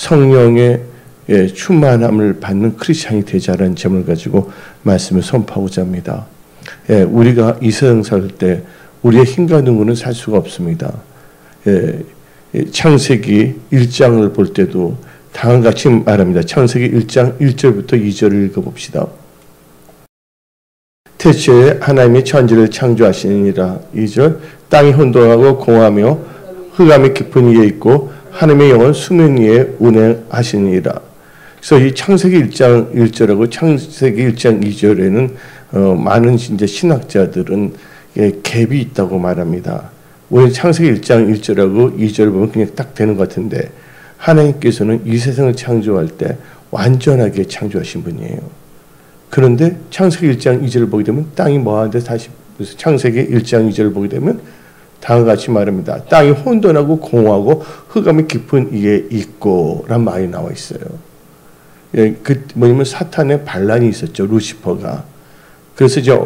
성령의 충만함을 받는 크리스찬이 되자라는 제목을 가지고 말씀을 선포하고자 합니다. 우리가 이 세상 살 때 우리의 힘과 능으로는 살 수가 없습니다. 창세기 1장을 볼 때도 다음과 같이 말합니다. 창세기 1장 1절부터 2절을 읽어봅시다. 태초에 하나님이 천지를 창조하시니라. 2절 땅이 혼돈하고 공하며 흑암이 깊은 이에 있고 하나님의 영은 수면 위에 운행하시니라. 그래서 이 창세기 1장 1절하고 창세기 1장 2절에는 많은 이제 신학자들은 갭이 있다고 말합니다. 우리 창세기 1장 1절하고 2절을 보면 그냥 딱 되는 것 같은데 하나님께서는 이 세상을 창조할 때 완전하게 창조하신 분이에요. 그런데 창세기 1장 2절을 보게 되면 땅이 뭐하는데 다시 창세기 1장 2절을 보게 되면 다음과 같이 말합니다. 땅이 혼돈하고 공허하고 흑암이 깊은 이에 있고 라는 말이 나와 있어요. 뭐냐면 사탄의 반란이 있었죠. 루시퍼가. 그래서 이제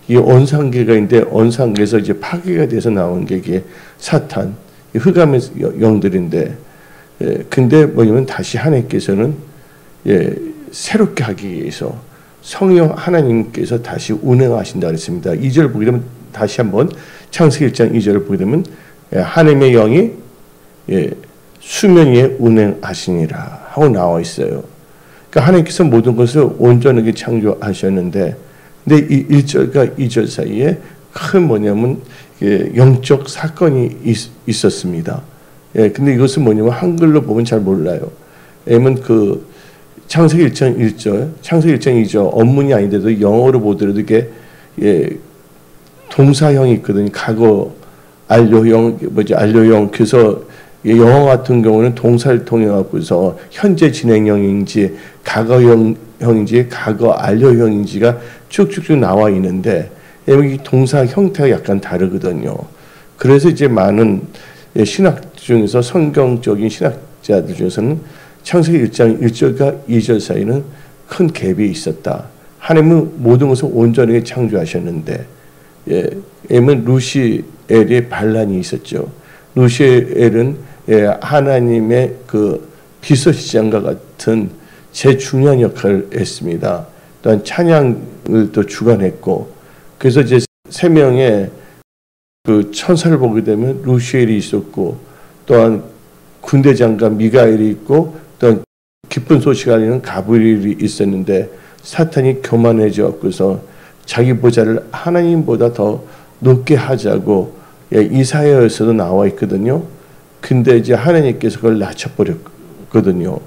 이 언상계가 있는데 언상계에서 이제 파괴가 돼서 나온 게 이게 사탄, 흑암의 영들인데 근데 뭐냐면 다시 하나님께서는 새롭게 하기 위해서 성령 하나님께서 다시 운행하신다 그랬습니다. 2절 보게 되면 다시 한번 창세기 1장 2절을 보게 되면 하나님의 영이 수면 위에 운행하시니라 하고 나와 있어요. 그러니까 하나님께서 모든 것을 온전하게 창조하셨는데 근데 이 1절과 2절 사이에 큰 뭐냐면 영적 사건이 있었습니다. 근데 이것은 뭐냐면 한글로 보면 잘 몰라요. 왜냐면 그 창세기 1장 1절, 창세기 1장 2절 원문이 아닌데도 영어로 보더라도 이게 동사형이 있거든요. 과거 완료형, 완료형. 그래서 영어 같은 경우는 동사를 통해 갖고서 현재 진행형인지 과거형인지 과거 완료형인지가 쭉쭉쭉 나와 있는데 여기 동사 형태가 약간 다르거든요. 그래서 이제 많은 신학 중에서 성경적인 신학자들 중에서는 창세기 1장 1절과 2절 사이는 큰 갭이 있었다. 하나님은 모든 것을 온전하게 창조하셨는데 왜냐면 루시엘의 반란이 있었죠. 루시엘은 하나님의 그 비서시장과 같은 제일 중요한 역할을 했습니다. 또한 찬양을 또 주관했고 그래서 이제 세 명의 그 천사를 보게 되면 루시엘이 있었고 또한 군대 장관 미가엘이 있고 또한 기쁜 소식 알리는 가브리엘이 있었는데 사탄이 교만해져서 자기 보좌를 하나님보다 더 높게 하자고 이사야에서도 나와 있거든요. 근데 이제 하나님께서 그걸 낮춰버렸거든요.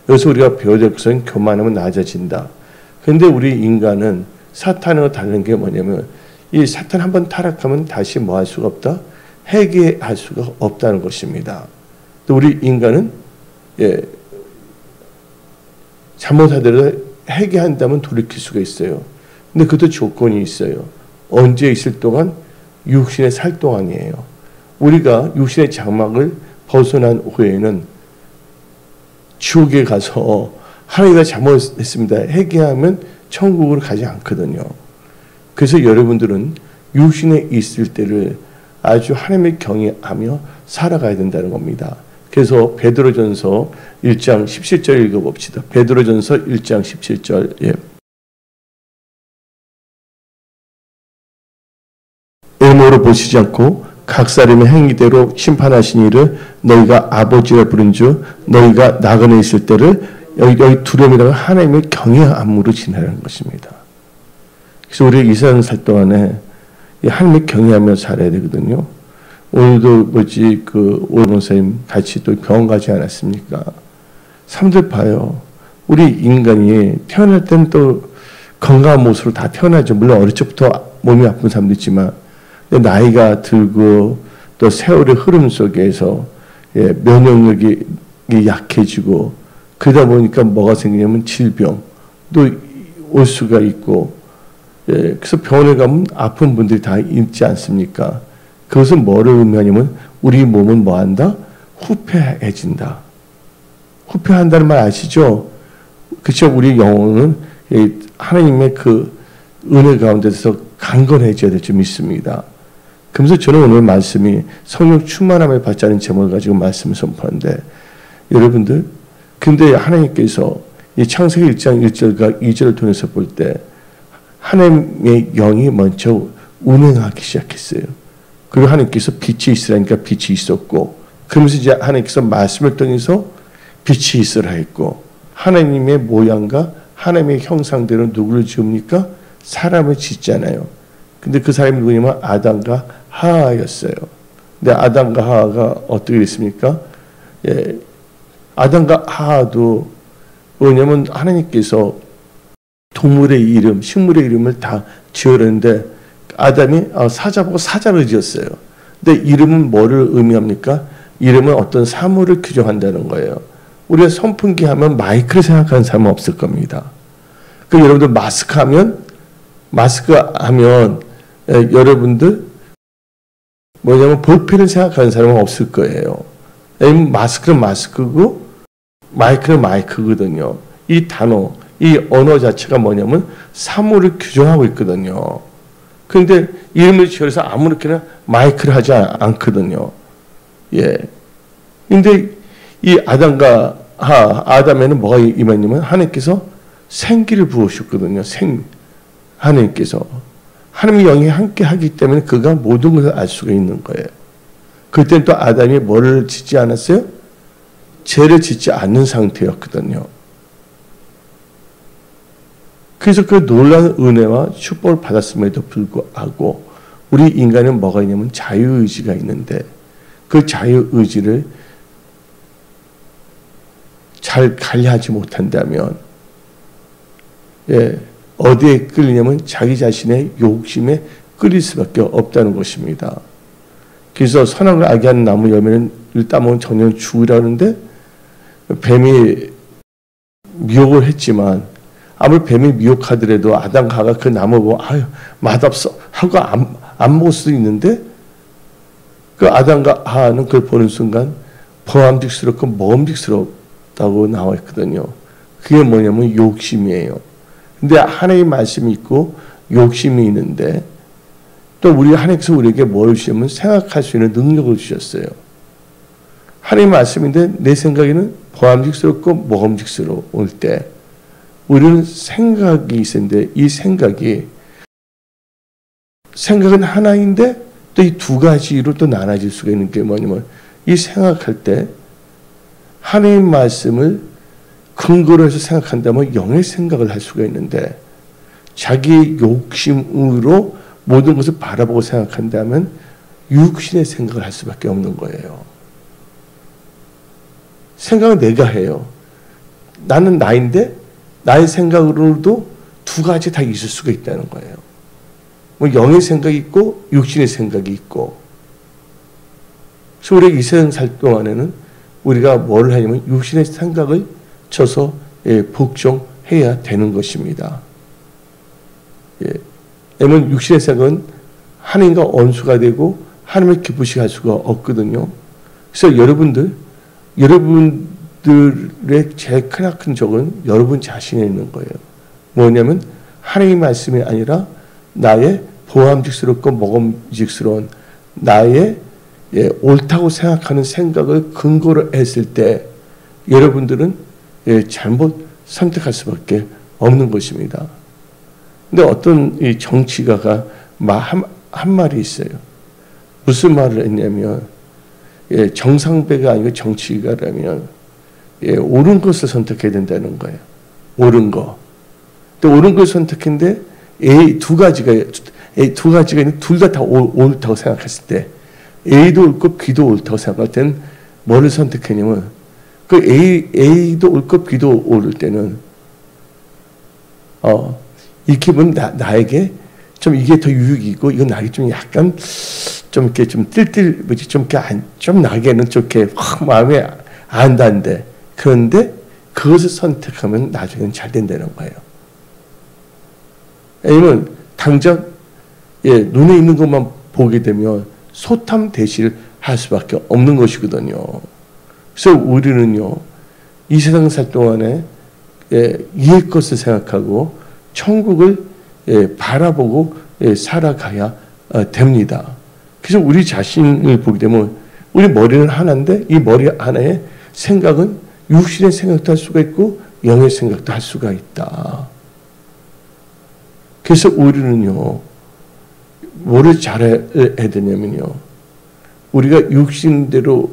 여기서 우리가 배워야 될 것은 교만하면 낮아진다. 근데 우리 인간은 사탄과 다른 게 뭐냐면 이 사탄 한번 타락하면 다시 뭐 할 수가 없다? 회개할 수가 없다는 것입니다. 또 우리 인간은 잘못하더라도 회개한다면 돌이킬 수가 있어요. 근데 그것도 조건이 있어요. 언제 있을 동안? 육신에 살 동안이에요. 우리가 육신의 장막을 벗어난 후에는 지옥에 가서 하나님과 잘못했습니다. 회개하면 천국으로 가지 않거든요. 그래서 여러분들은 육신에 있을 때를 아주 하나님의 경외하며 살아가야 된다는 겁니다. 그래서 베드로전서 1장 17절 읽어봅시다. 베드로전서 1장 17절 외모로 보시지 않고 각 사람의 행위대로 심판하신 이를 너희가 아버지라 부른 줄 너희가 나그네 있을 때를 여기 두려움이라고 하나님의 경외함으로 지내라는 것입니다. 그래서 우리 이 세상 살 동안에 하나님의 경외하며 살아야 되거든요. 오늘도 오늘 목사님 같이 또 병원 가지 않았습니까? 사람들 봐요. 우리 인간이 태어날 때는 또 건강한 모습으로 다 태어나죠. 물론 어릴 적부터 몸이 아픈 사람도 있지만 나이가 들고 또 세월의 흐름 속에서 면역력이 약해지고 그러다 보니까 뭐가 생기냐면 질병도 올 수가 있고 그래서 병원에 가면 아픈 분들이 다 있지 않습니까? 그것은 뭐를 의미하냐면 우리 몸은 뭐한다? 후패해진다. 후패한다는 말 아시죠? 그렇죠? 우리 영혼은 하나님의 그 은혜 가운데서 강건해져야 될 줄 믿습니다. 그러면서 저는 오늘 말씀이 성령 충만함을 받자는 제목을 가지고 말씀을 선포하는데 여러분들 근데 하나님께서 이 창세기 1장 1절과 2절을 통해서 볼 때 하나님의 영이 먼저 운행하기 시작했어요. 그리고 하나님께서 빛이 있으라니까 빛이 있었고, 그러면서 이제 하나님께서 말씀을 통해서 빛이 있으라 했고, 하나님의 모양과 하나님의 형상대로 누구를 지읍니까? 사람을 짓잖아요. 근데 그 사람이 누구냐면 아담과 하하였어요. 근데 아담과 하하가 어떻게 됐습니까? 예, 아담과 하하도 뭐냐면 하나님께서 동물의 이름, 식물의 이름을 다 지으려는데 아담이 사자보고 사자를 지었어요. 근데 이름은 뭐를 의미합니까? 이름은 어떤 사물을 규정한다는 거예요. 우리가 선풍기 하면 마이크를 생각하는 사람은 없을 겁니다. 그 여러분들 마스크 하면 여러분들 뭐냐면 볼펜을 생각하는 사람은 없을 거예요. 마스크는 마스크고 마이크는 마이크거든요. 이 단어, 이 언어 자체가 뭐냐면 사물을 규정하고 있거든요. 그런데 이름을 지어서 아무렇게나 마이크를 하지 않거든요. 예. 근데 이 아담에는 뭐가 임했냐면 하나님께서 생기를 부으셨거든요. 하나님께서. 하나님의 영이 함께 하기 때문에 그가 모든 것을 알 수가 있는 거예요. 그때는 또 아담이 뭐를 짓지 않았어요? 죄를 짓지 않는 상태였거든요. 그래서 그 놀라운 은혜와 축복을 받았음에도 불구하고 우리 인간은 뭐가 있냐면 자유의지가 있는데 그 자유의지를 잘 관리하지 못한다면 어디에 끌리냐면 자기 자신의 욕심에 끌릴 수밖에 없다는 것입니다. 그래서 선악을 알게 하는 나무 열매를 따먹으면 전혀 죽으라는데 뱀이 미혹을 했지만 아무리 뱀이 미혹하더라도 아담과 하가 그 나무 보고 아유 맛없어 하고 안 먹을 수도 있는데 그 아담과 하는 그걸 보는 순간 범함직스럽고 먹음직스럽다고 나와 있거든요. 그게 뭐냐면 욕심이에요. 근데 하나님의 말씀이 있고 욕심이 있는데 또 하나님께서 우리에게 뭘 주시면 생각할 수 있는 능력을 주셨어요. 하나님의 말씀인데 내 생각에는 범함직스럽고 먹음직스러울 때 우리는 생각이 있는데 이 생각은 하나인데 또 이 두 가지로 또 나눠질 수가 있는 게 뭐냐면 이 생각할 때 하나님의 말씀을 근거로 해서 생각한다면 영의 생각을 할 수가 있는데 자기의 욕심으로 모든 것을 바라보고 생각한다면 육신의 생각을 할 수밖에 없는 거예요. 생각은 내가 해요. 나는 나인데 나의 생각으로도 두 가지 다 있을 수가 있다는 거예요. 뭐 영의 생각이 있고 육신의 생각이 있고. 그래서 우리가 이 세상 살 동안에는 우리가 뭘 하냐면 육신의 생각을 쳐서 복종해야 되는 것입니다. 왜냐하면 육신의 생각은 하나님과 원수가 되고 하나님을 기쁘시게 할 수가 없거든요. 그래서 여러분들의 제일 크나큰 적은 여러분 자신에 있는 거예요. 뭐냐면 하나님의 말씀이 아니라 나의 보암직스럽고 먹음직스러운 나의 옳다고 생각하는 생각을 근거로 했을 때 여러분들은 잘못 선택할 수밖에 없는 것입니다. 근데 어떤 이 정치가가 한 말이 있어요. 무슨 말을 했냐면 정상배가 아니고 정치가라면 옳은 것을 선택해야 된다는 거예요. 옳은 거. 또 옳은 것을 선택했는데 두 가지가 있는데 둘 다 옳다고 생각했을 때 A도 옳고 B도 옳다고 생각할 때는 뭐를 선택했냐면 그 A도 옳고 B도 옳을 때는 이 기분 나에게 좀 이게 더 유익이고 이건 나에게 좀 약간 좀 이렇게 좀 좀 나게는 좀 이렇게 확 마음에 안 닿는데 그런데 그것을 선택하면 나중에는 잘 된다는 거예요. 왜냐면 당장 눈에 있는 것만 보게 되면 소탐 대시를 할 수밖에 없는 것이거든요. 그래서 우리는요 이 세상 살 동안에 이의 것을 생각하고 천국을 바라보고 살아가야 됩니다. 그래서 우리 자신을 보게 되면 우리 머리는 하나인데 이 머리 하나에 생각은 육신의 생각도 할 수가 있고 영의 생각도 할 수가 있다. 그래서 우리는요, 뭐를 잘해야 되냐면요, 우리가 육신대로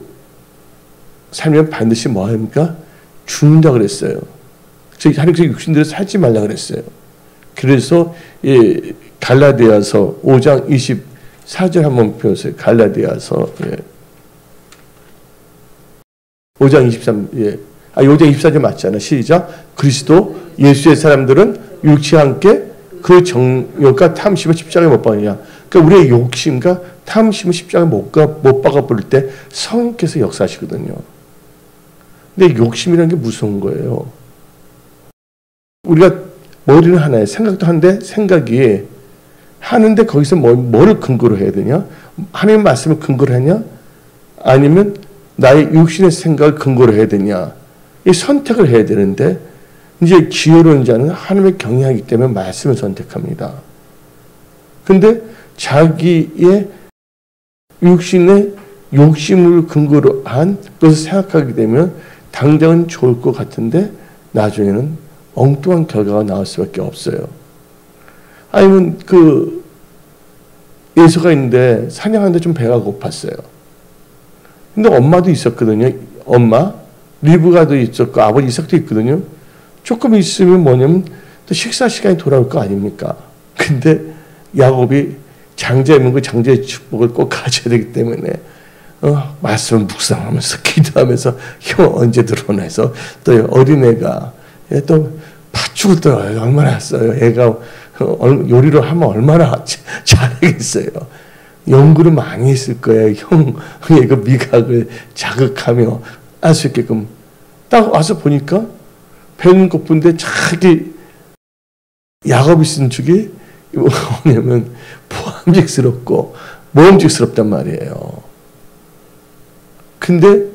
살면 반드시 뭐 합니까? 죽는다 그랬어요. 하나님께서 육신대로 살지 말라 그랬어요. 그래서 갈라디아서 5장 24절 한번 펴보세요. 갈라디아서 5장 23, 5장 24절 맞잖아. 시작. 그리스도 예수의 사람들은 육체와 함께 그 정욕과 탐심을 십자가에 못 박느냐. 그러니까 우리의 욕심과 탐심을 십자가에 못 박아 버릴 때 성령께서 역사하시거든요. 근데 욕심이라는 게 무서운 거예요. 우리가 머리는 하나에 생각도 한데 생각이 하는데 거기서 뭐를 근거로 해야 되냐? 하나님 말씀을 근거로 하냐? 아니면 나의 육신의 생각을 근거로 해야 되냐? 이 선택을 해야 되는데 이제 지혜로운 자는 하나님의 경외하기 때문에 말씀을 선택합니다. 근데 자기의 육신의 욕심을 근거로 한 것을 생각하게 되면 당장은 좋을 것 같은데 나중에는 엉뚱한 결과가 나올 수밖에 없어요. 아니면 예수가 있는데 사냥하는데 좀 배가 고팠어요. 근데 엄마도 있었거든요. 엄마 리브가도 있었고 아버지 이삭도 있거든요. 조금 있으면 뭐냐면 또 식사 시간이 돌아올 거 아닙니까? 근데 야곱이 장자의 문과 장자의 축복을 꼭 가져야 되기 때문에 말씀을 묵상하면서 기도하면서 형 언제 들어오나 해서 또 어린애가 또 팥죽을 또 얼마나 했어요. 애가 요리를 하면 얼마나 잘하겠어요. 연구를 많이 했을 거예요. 형의 그 미각을 자극하며 알 수 있게끔. 딱 와서 보니까 배는 고픈데 자기 야곱이 쓴 죽이 뭐냐면 보암직스럽고 모험직스럽단 말이에요. 근데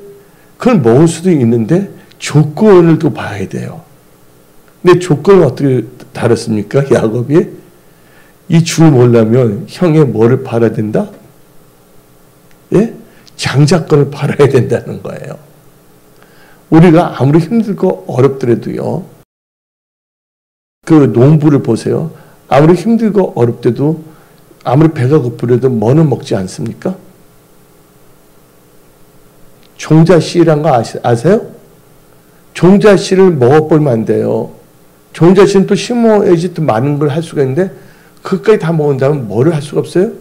그걸 먹을 수도 있는데 조건을 또 봐야 돼요. 근데 조건은 어떻게 다뤘습니까? 야곱이 이 죽을 먹으려면 형의 뭐를 팔아야 된다? 예? 장자권을 팔아야 된다는 거예요. 우리가 아무리 힘들고 어렵더라도요, 그 농부를 보세요. 아무리 힘들고 어렵대도 아무리 배가 고프려도 뭐는 먹지 않습니까? 종자씨란 거 아세요? 종자씨를 먹어버리면 안 돼요. 종자씨는 또 심어야지 또 많은 걸 할 수가 있는데 그것까지 다 먹은다면 뭐를 할 수가 없어요?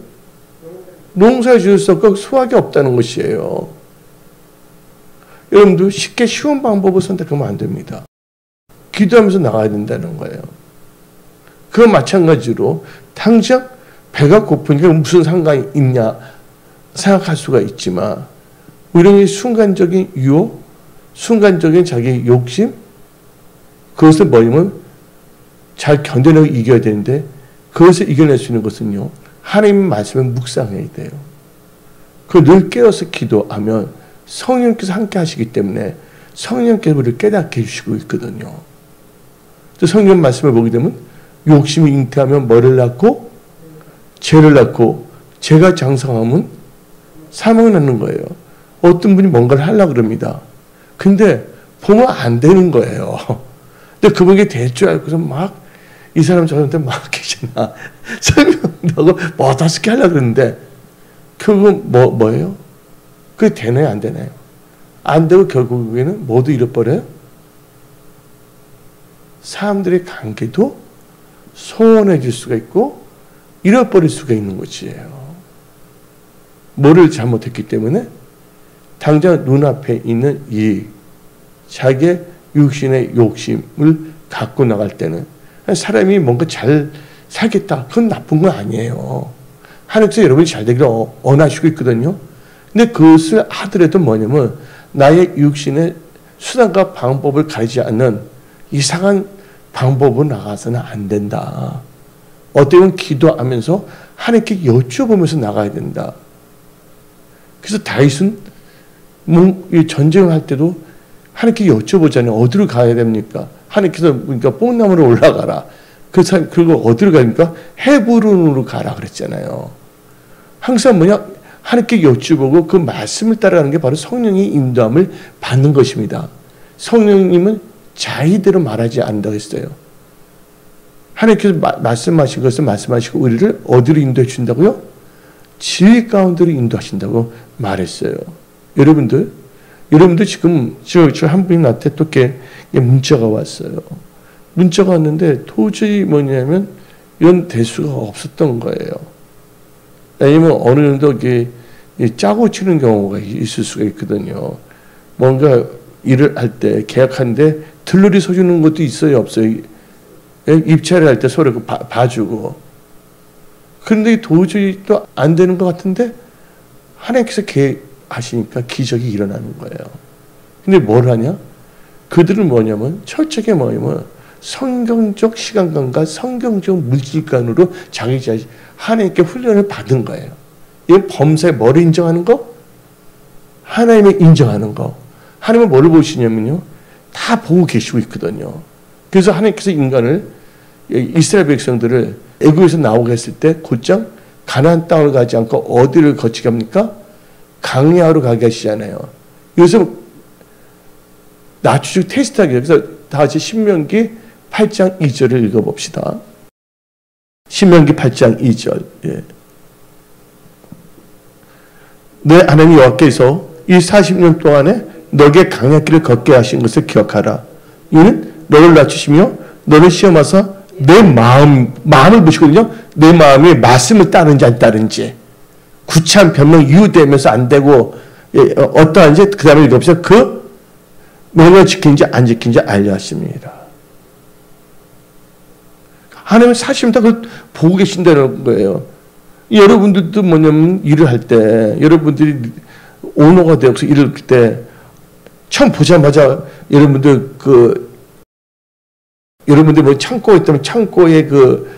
농사를 지을 수 없고 수확이 없다는 것이에요. 여러분도 쉽게 쉬운 방법을 선택하면 안 됩니다. 기도하면서 나가야 된다는 거예요. 그와 마찬가지로 당장 배가 고프니까 무슨 상관이 있냐 생각할 수가 있지만 우리는 순간적인 유혹, 순간적인 자기 욕심, 그것을 뭐냐면 잘 견뎌내고 이겨야 되는데 그것을 이겨낼 수 있는 것은요, 하나님의 말씀을 묵상해야 돼요. 그걸 늘 깨어서 기도하면 성령께서 함께 하시기 때문에 성령께서 우리를 깨닫게 해주시고 있거든요. 성령 말씀을 보게 되면 욕심이 잉태하면 뭐를 낳고? 죄를 낳고, 죄가 장성하면 사망을 낳는 거예요. 어떤 분이 뭔가를 하려고 그럽니다. 근데 보면 안 되는 거예요. 근데 그분에게 될 줄 알고서 막 이 사람 저한테 막 계시나 설명하고 뭐 다섯 개 하려고 그러는데 결국은 뭐예요? 그게 되나요? 안 되나요? 안 되고 결국에는 모두 잃어버려요? 사람들의 관계도 소원해질 수가 있고 잃어버릴 수가 있는 것이에요. 뭐를 잘못했기 때문에 당장 눈앞에 있는 이 자기의 육신의 욕심을 갖고 나갈 때는 사람이 뭔가 잘 살겠다. 그건 나쁜 건 아니에요. 하나님께서 여러분이 잘 되기를 원하시고 있거든요. 근데 그것을 하더라도 뭐냐면 나의 육신의 수단과 방법을 가리지 않는 이상한 방법으로 나가서는 안 된다. 어떻게 보면 기도하면서 하나님께 여쭤보면서 나가야 된다. 그래서 다윗은 전쟁을 할 때도 하나님께 여쭤보잖아요. 어디로 가야 됩니까? 하나님께서 그러니까 뽕나무로 올라가라. 그리고 어디로 가니까 헤브론으로 가라 그랬잖아요. 항상 뭐냐? 하나님께 여쭤보고 그 말씀을 따라가는 게 바로 성령의 인도함을 받는 것입니다. 성령님은 자의대로 말하지 않는다고 했어요. 하나님께서 말씀하신 것을 말씀하시고 우리를 어디로 인도해 준다고요? 진리 가운데로 인도하신다고 말했어요. 여러분들 지금 저 한 분이 나한테 또 이렇게 문자가 왔어요. 문자가 왔는데 도저히 뭐냐면 이런 대수가 없었던 거예요. 아니면 어느 정도 이게 짜고 치는 경우가 있을 수가 있거든요. 뭔가 일을 할 때 계약하는데 들러리 서주는 것도 있어요, 없어요? 입찰을 할 때 서로 봐주고. 그런데 도저히 또 안 되는 것 같은데 하나님께서 계획하시니까 기적이 일어나는 거예요. 근데 뭘 하냐? 그들은 뭐냐면 철저하게 뭐냐면 성경적 시간관과 성경적 물질관으로 자기 자신 하나님께 훈련을 받은 거예요. 이건 범사에 뭐를 인정하는 거? 하나님을 인정하는 거. 하나님은 뭐를 보시냐면요. 다 보고 계시고 있거든요. 그래서 하나님께서 인간을 이스라엘 백성들을 애굽에서 나오게 했을 때 곧장 가나안 땅을 가지 않고 어디를 거치게 합니까? 광야로 가게 하시잖아요. 여기서 낮추고 테스트하게. 그래서 다 같이 신명기 8장 2절을 읽어봅시다. 신명기 8장 2절. 예. 내 하나님 여호와께서 이 40년 동안에 너에게 광야길을 걷게 하신 것을 기억하라. 이는 너를 낮추시며 너를 시험하사 내 마음을 보시거든요. 내 마음이 말씀을 따르는지 안 따르는지 구차한 변명 이유되면서 안 되고 어떠한지 그 다음에 읽어보세요. 그 명령을 지키는지 안 지키는지 알려 하십니다. 하나님은 사실 다 그걸 보고 계신다는 거예요. 여러분들도 뭐냐면 일을 할 때 여러분들이 오너가 되어서 일을 할 때 처음 보자마자 여러분들 뭐 창고에 있다면 창고에 그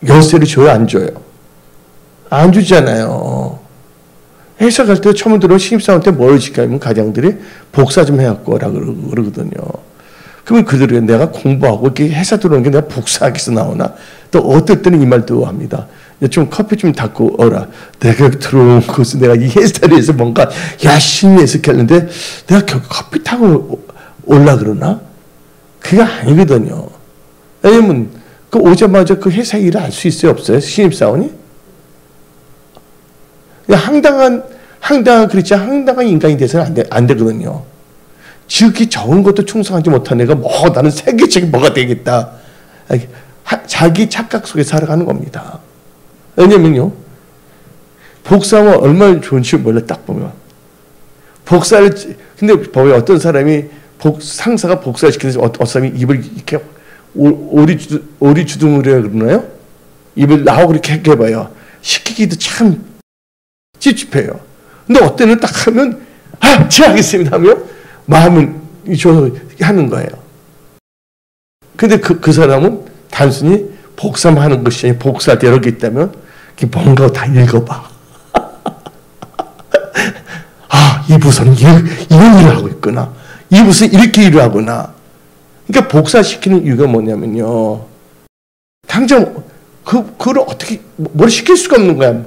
열쇠를 줘요, 안 줘요? 안 주잖아요. 회사 갈 때 처음 들어 신입사원 때 뭘 지켜야면 가장들이 복사 좀 해갖고 오라 그러거든요. 그러면 그들이 내가 공부하고 이렇게 회사 들어오는 게 내가 복사하기 위해서 나오나? 또 어떨 때는 이 말도 합니다. 좀 커피 좀 닦고 오라. 내가 들어온 곳은 내가 이 회사를 위해서 뭔가 열심히 해서 했는데 내가 결국 커피 타고 올라 그러나? 그게 아니거든요. 왜냐면 그 오자마자 그 회사 일을 할 수 있어요, 없어요? 신입사원이? 황당한 인간이 돼서는 안 되거든요. 지극히 적은 것도 충성하지 못한 애가 나는 세계적인 뭐가 되겠다. 자기 착각 속에 살아가는 겁니다. 왜냐면요. 복사하면 얼마나 좋은지 몰라, 딱 보면. 근데 보면 어떤 사람이 상사가 복사시키면서 어떤 사람이 입을 이렇게 오리 주둥으로 그러나요? 입을 나오고 이렇게 해봐요. 시키기도 참 찝찝해요. 근데 어때는 딱 하면, 제하겠습니다 하면 마음을 줘서 하는 거예요. 근데 그 사람은 단순히 복사만 하는 것이 아니라 복사 여러 개 있다면 뭔가 다 읽어봐. 이 부서는 이런 일을 하고 있구나. 이 부서는 이렇게 일을 하구나. 그러니까 복사시키는 이유가 뭐냐면요. 당장 그걸 어떻게 뭘 시킬 수가 없는 거야.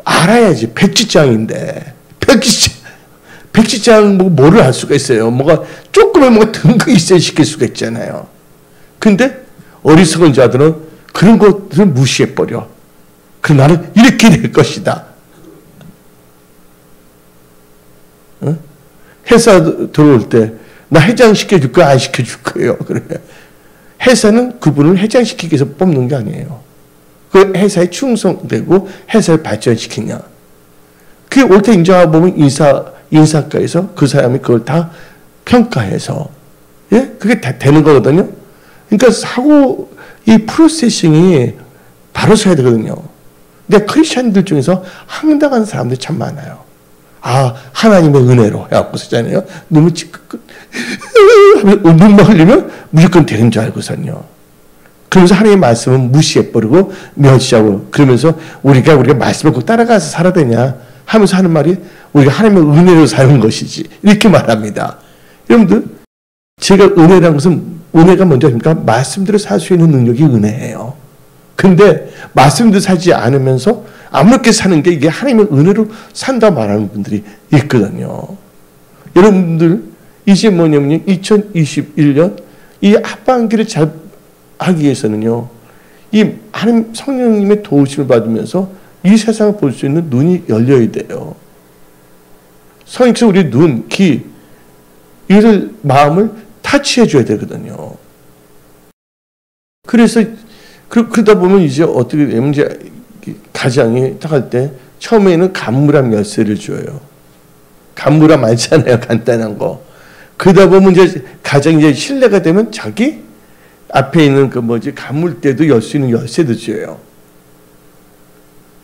알아야지. 백지장인데. 백지장 뭐를 할 수가 있어요. 조금의 등급이 있어야 시킬 수가 있잖아요. 근데 어리석은 자들은 그런 것들을 무시해버려. 그럼 나는 이렇게 될 것이다. 회사 들어올 때 나 회장시켜줄 거야, 안 시켜줄 거예요. 그래. 회사는 그분을 회장시키기 위해서 뽑는 게 아니에요. 그 회사에 충성되고 회사를 발전시키냐. 그게 옳게 인정하고 보면 인사과에서 그 사람이 그걸 다 평가해서, 예? 그게 다 되는 거거든요. 그러니까 이 프로세싱이 바로 서야 되거든요. 근데 크리스찬들 중에서 황당한 사람들이 참 많아요. 하나님의 은혜로 해갖고 쓰잖아요. 너무 눈물 흘리면 무조건 되는 줄 알고선요. 그러면서 하나님의 말씀은 무시해버리고 멸시하고 그러면서 우리가 말씀을 꼭 따라가서 살아야 되냐 하면서 하는 말이 우리가 하나님의 은혜로 사는 것이지 이렇게 말합니다. 여러분들 제가 은혜라는 것은 은혜가 먼저 아닙니까? 말씀대로 살 수 있는 능력이 은혜예요. 근데 말씀대로 살지 않으면서 아무렇게 사는 게 이게 하나님의 은혜로 산다 말하는 분들이 있거든요. 여러분들 이제 뭐냐면요. 2021년 이 하반기를 잘 하기 위해서는요. 이 하나님 성령님의 도우심을 받으면서 이 세상을 볼 수 있는 눈이 열려야 돼요. 성령께서 우리 눈, 귀, 이를 마음을 타치해 줘야 되거든요. 그래서 그러다 보면 이제 어떻게 되면 이제 가장이 딱 할 때 처음에는 간무람 열쇠를 줘요. 간무람 알잖아요. 간단한 거. 그러다 보면 이제 가장이 이제 신뢰가 되면 자기 앞에 있는 그 간물대도 열 수 있는 열쇠도 줘요.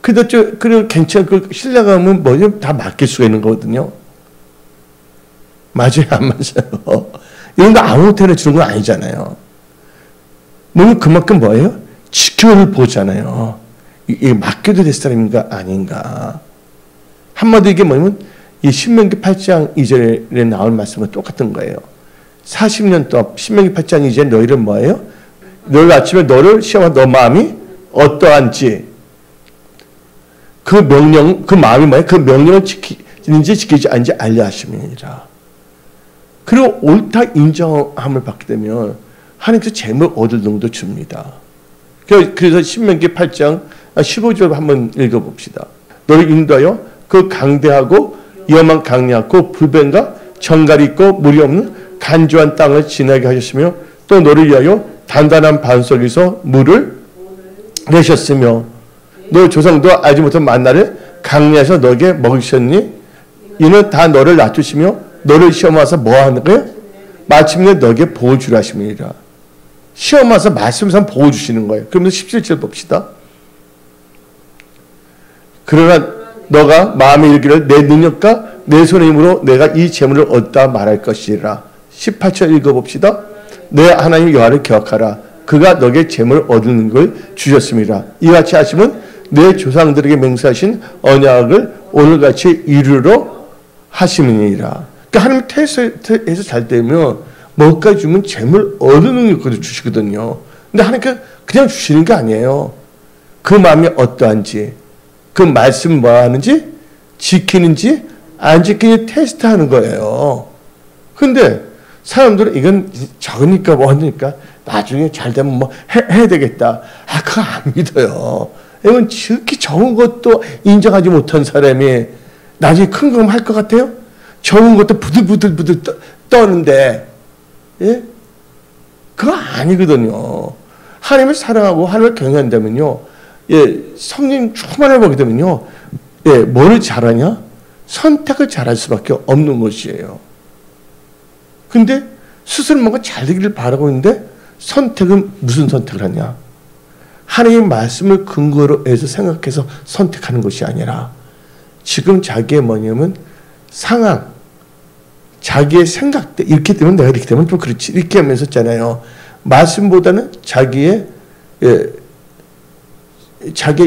그래도 괜찮고 신뢰감은 다 맡길 수가 있는 거거든요. 맞아요, 안 맞아요? 이런 거 아무한테나 주는 건 아니잖아요. 뭐는 그만큼 뭐예요? 지켜를 보잖아요. 이게 맡겨도 될 사람인가 아닌가. 한마디로 이게 뭐냐면 이 신명기 8장 2절에 나올 말씀과 똑같은 거예요. 40년 동안 신명기 8장 2절에 너희는 뭐예요? 너희 아침에 너를 시험한 너 마음이 어떠한지 그 명령, 그 마음이 뭐예요? 그 명령을 지키는지 지키지 않는지 알려 하심이니라. 그리고 옳다 인정함을 받게 되면 하나님께서 재물 얻을 정도 줍니다. 그래서 신명기 8장 15절 한번 읽어봅시다. 너를 인도하여 그 강대하고 위험한 강야고 불변과 정갈이 있고 물이 없는 간조한 땅을 지나게 하셨으며 또 너를 위하여 단단한 반 속에서 물을 내셨으며 너 조상도 알지 못한 만나를 강야에서 너에게 먹이셨니? 이는 다 너를 낮추시며 너를 시험하사 뭐 하는 거예요? 마침내 너에게 보호 주라 하심이니라. 시험하사 말씀상 보호 주시는 거예요. 그러면서 17절 봅시다. 그러나 너가 마음에 이르기를 내 능력과 내 손의 힘으로 내가 이 재물을 얻다 말할 것이라. 18절 읽어봅시다. 내 하나님 여호와를 기억하라. 그가 너에게 재물을 얻는 걸 주셨습니다. 이같이 하시면 내 조상들에게 맹세하신 언약을 오늘같이 이루러 하심이니라. 그러니까 하나님 테스트에서 잘 되면 뭐까지 주면 재물 얻는 것까지 주시거든요. 근데 하나님께서 그냥 주시는 게 아니에요. 그 마음이 어떠한지, 그 말씀 뭐 하는지, 지키는지 안 지키는지 테스트하는 거예요. 근데 사람들은 이건 적으니까 뭐 하니까 나중에 잘 되면 뭐 해야 되겠다. 그거 안 믿어요. 이건 지극히 적은 것도 인정하지 못한 사람이 나중에 큰 거 할 것 같아요? 적은 것도 부들부들 떠는데, 예? 그거 아니거든요. 하나님을 사랑하고 하나님을 경외한다면요, 예, 성령 충만을 보게 되면요, 예, 뭐를 잘하냐? 선택을 잘할 수밖에 없는 것이에요. 근데 스스로 뭔가 잘 되기를 바라고 있는데 선택은 무슨 선택을 하냐? 하나님의 말씀을 근거로 해서 생각해서 선택하는 것이 아니라 지금 자기의 뭐냐면 상황, 자기의 생각 때 이렇게 되면 내가 이렇게 되면 좀 그렇지 이렇게 하면서 있잖아요. 말씀보다는 자기의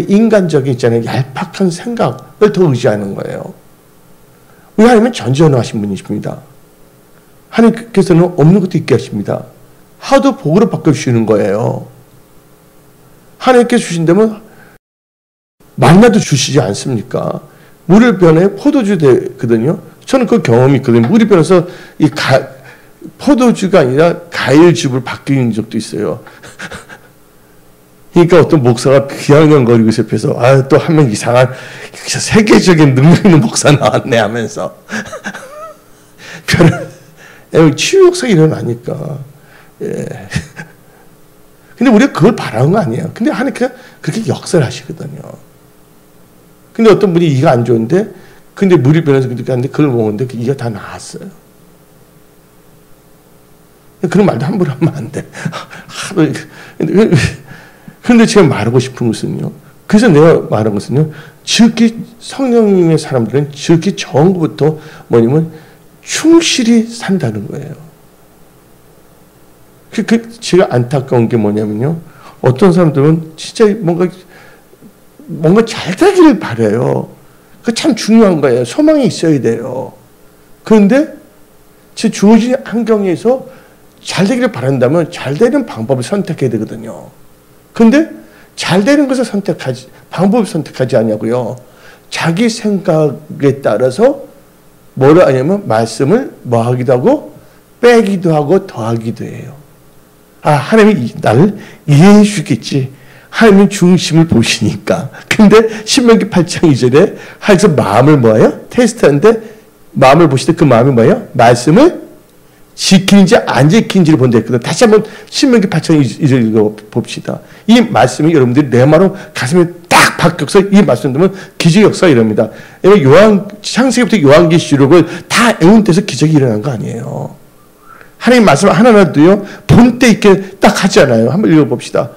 인간적인 있잖아요. 얄팍한 생각을 더 의지하는 거예요. 우리 하나님은 전지전능하신 분이십니다. 하나님께서는 없는 것도 있게 하십니다. 하도 복으로 바꿔주시는 거예요. 하나님께서 주신다면 만나도 주시지 않습니까? 물을 변해 포도주 되거든요. 저는 그 경험이 있거든요. 물이 변해서 포도주가 아니라 과일즙을 바뀌는 적도 있어요. 그러니까 어떤 목사가 비아냥거리고 싶어서 또 한 명 이상한 세계적인 능력 있는 목사 나왔네 하면서 치유 역사가 일어나니까. 예. 근데 우리가 그걸 바라는 거 아니에요. 근데 하나님께서 그렇게 역사를 하시거든요. 근데 어떤 분이 이가 안 좋은데, 근데 물이 변해서 그렇게 하는데 그걸 먹었는데 그 이가 다 나았어요. 그런 말도 함부로 하면 안 돼. 그런데 제가 말하고 싶은 것은요. 그래서 내가 말한 것은요. 지극히 성령님의 사람들은 지극히 정부부터 뭐냐면 충실히 산다는 거예요. 제가 안타까운 게 뭐냐면요. 어떤 사람들은 진짜 뭔가 잘 되기를 바라요. 그 참 중요한 거예요. 소망이 있어야 돼요. 그런데 제 주어진 환경에서 잘 되기를 바란다면 잘 되는 방법을 선택해야 되거든요. 그런데 잘 되는 것을 방법을 선택하지 않냐고요. 자기 생각에 따라서 뭐를 하냐면 말씀을 뭐 하기도 하고 빼기도 하고 더하기도 해요. 아, 하나님이 나를 이해해 주겠지. 하나님은 중심을 보시니까. 근데 신명기 8장 2절에 하나님께서 마음을 뭐예요? 테스트하는데 마음을 보실 때 그 마음이 뭐예요? 말씀을 지키는지 안 지키는지를 본다 했거든. 다시 한번 신명기 8장 2절 읽어봅시다. 이 말씀이 여러분들이 내 마음으로 가슴에 딱 박혀서 이 말씀 들으면 기적의 역사가 일어납니다. 창세기부터 요한계시록을 다 애운돼서 기적이 일어난 거 아니에요. 하나님 말씀 하나라도요, 본때 있게 딱 하잖아요. 한번 읽어봅시다.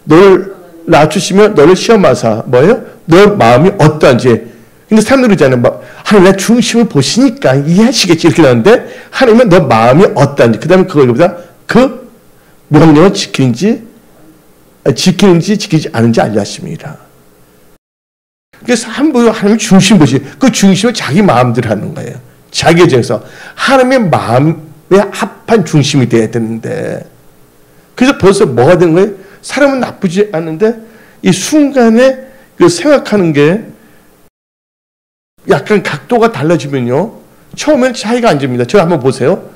너를 낮추시며 너를 시험하사, 뭐예요? 너 마음이 어떠한지. 근데 사람들이 그러잖아요. 하나님 내 중심을 보시니까 이해하시겠지. 이렇게 나오는데, 하나님은 너 마음이 어떠한지. 그 다음에 그걸 보다 그 명령을 지키는지 지키지 않은지 알려하십니다. 그래서 하나님 중심 보시, 그 중심을 자기 마음대로 하는 거예요. 자기 정에서 하나님의 마음에 합한 중심이 돼야 되는데, 그래서 벌써 뭐가 되는 거예요? 사람은 나쁘지 않은데 이 순간에 그 생각하는 게 약간 각도가 달라지면요, 처음엔 차이가 안 집니다. 저 한번 보세요.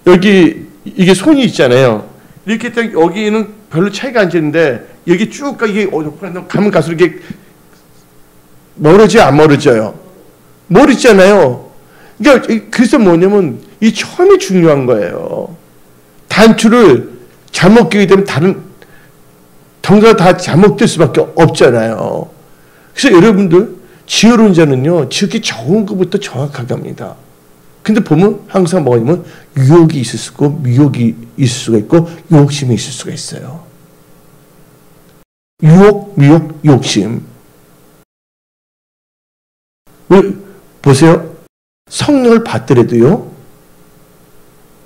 여기 이게 손이 있잖아요. 이렇게 딱 여기는 별로 차이가 안 지는데 여기 쭉 이게 가면 갈수록 이게 멀어져요, 안 멀어져요? 멀어지잖아요. 그러니까 그래서 뭐냐면 이 처음이 중요한 거예요. 단추를 잘못 끼게 되면 다른 덩가가 다 잘못될 수밖에 없잖아요. 그래서 여러분들 지혜로운 자는요, 지극히 좋은 것부터 정확하게 합니다. 근데 보면 항상 뭐냐면 유혹이 있을 수 있고 미혹이 있을 수가 있고 욕심이 있을 수가 있어요. 유혹, 미혹, 욕심. 보세요. 성령을 받더라도요,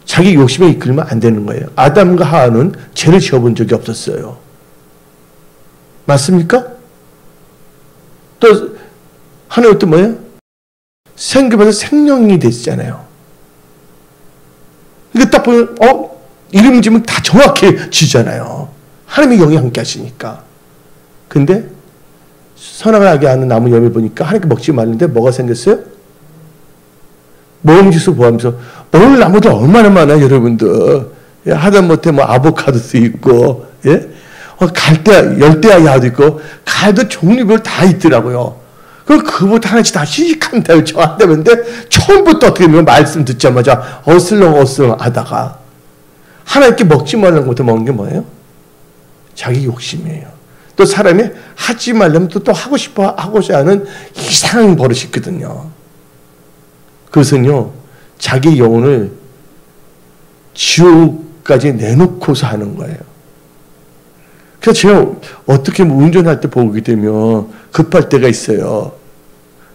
자기 욕심에 이끌면 안 되는 거예요. 아담과 하와는 죄를 지어본 적이 없었어요. 맞습니까? 또 하나는 또 뭐예요? 생기면서 생명이 됐잖아요. 그러니까 딱 보면 이름 지면 다 정확히 지잖아요. 하나님의 영이 함께 하시니까. 근데 선악을 하는 나무 열매 보니까 하나님께 먹지 말는데 뭐가 생겼어요? 먹음직스 보면서 먹을 나무도 얼마나 많아요, 여러분들. 예, 하다못해 뭐 아보카도도 있고, 예? 갈대, 열대야 야도 있고, 갈도 종류별 다 있더라고요. 그럼 그보다 하나씩 다 시식한다고 저한다는데, 처음부터 어떻게 보면 말씀 듣자마자 어슬렁어슬렁 하다가, 하나님께 먹지 말라는 것부터 먹는 게 뭐예요? 자기 욕심이에요. 또 사람이 하지 말려면 또 하고 싶어 하고자 하는 이상한 버릇이 있거든요. 그것은요, 자기 영혼을 지옥까지 내놓고서 하는 거예요. 그래서 제가 어떻게 운전할 때 보게 되면 급할 때가 있어요.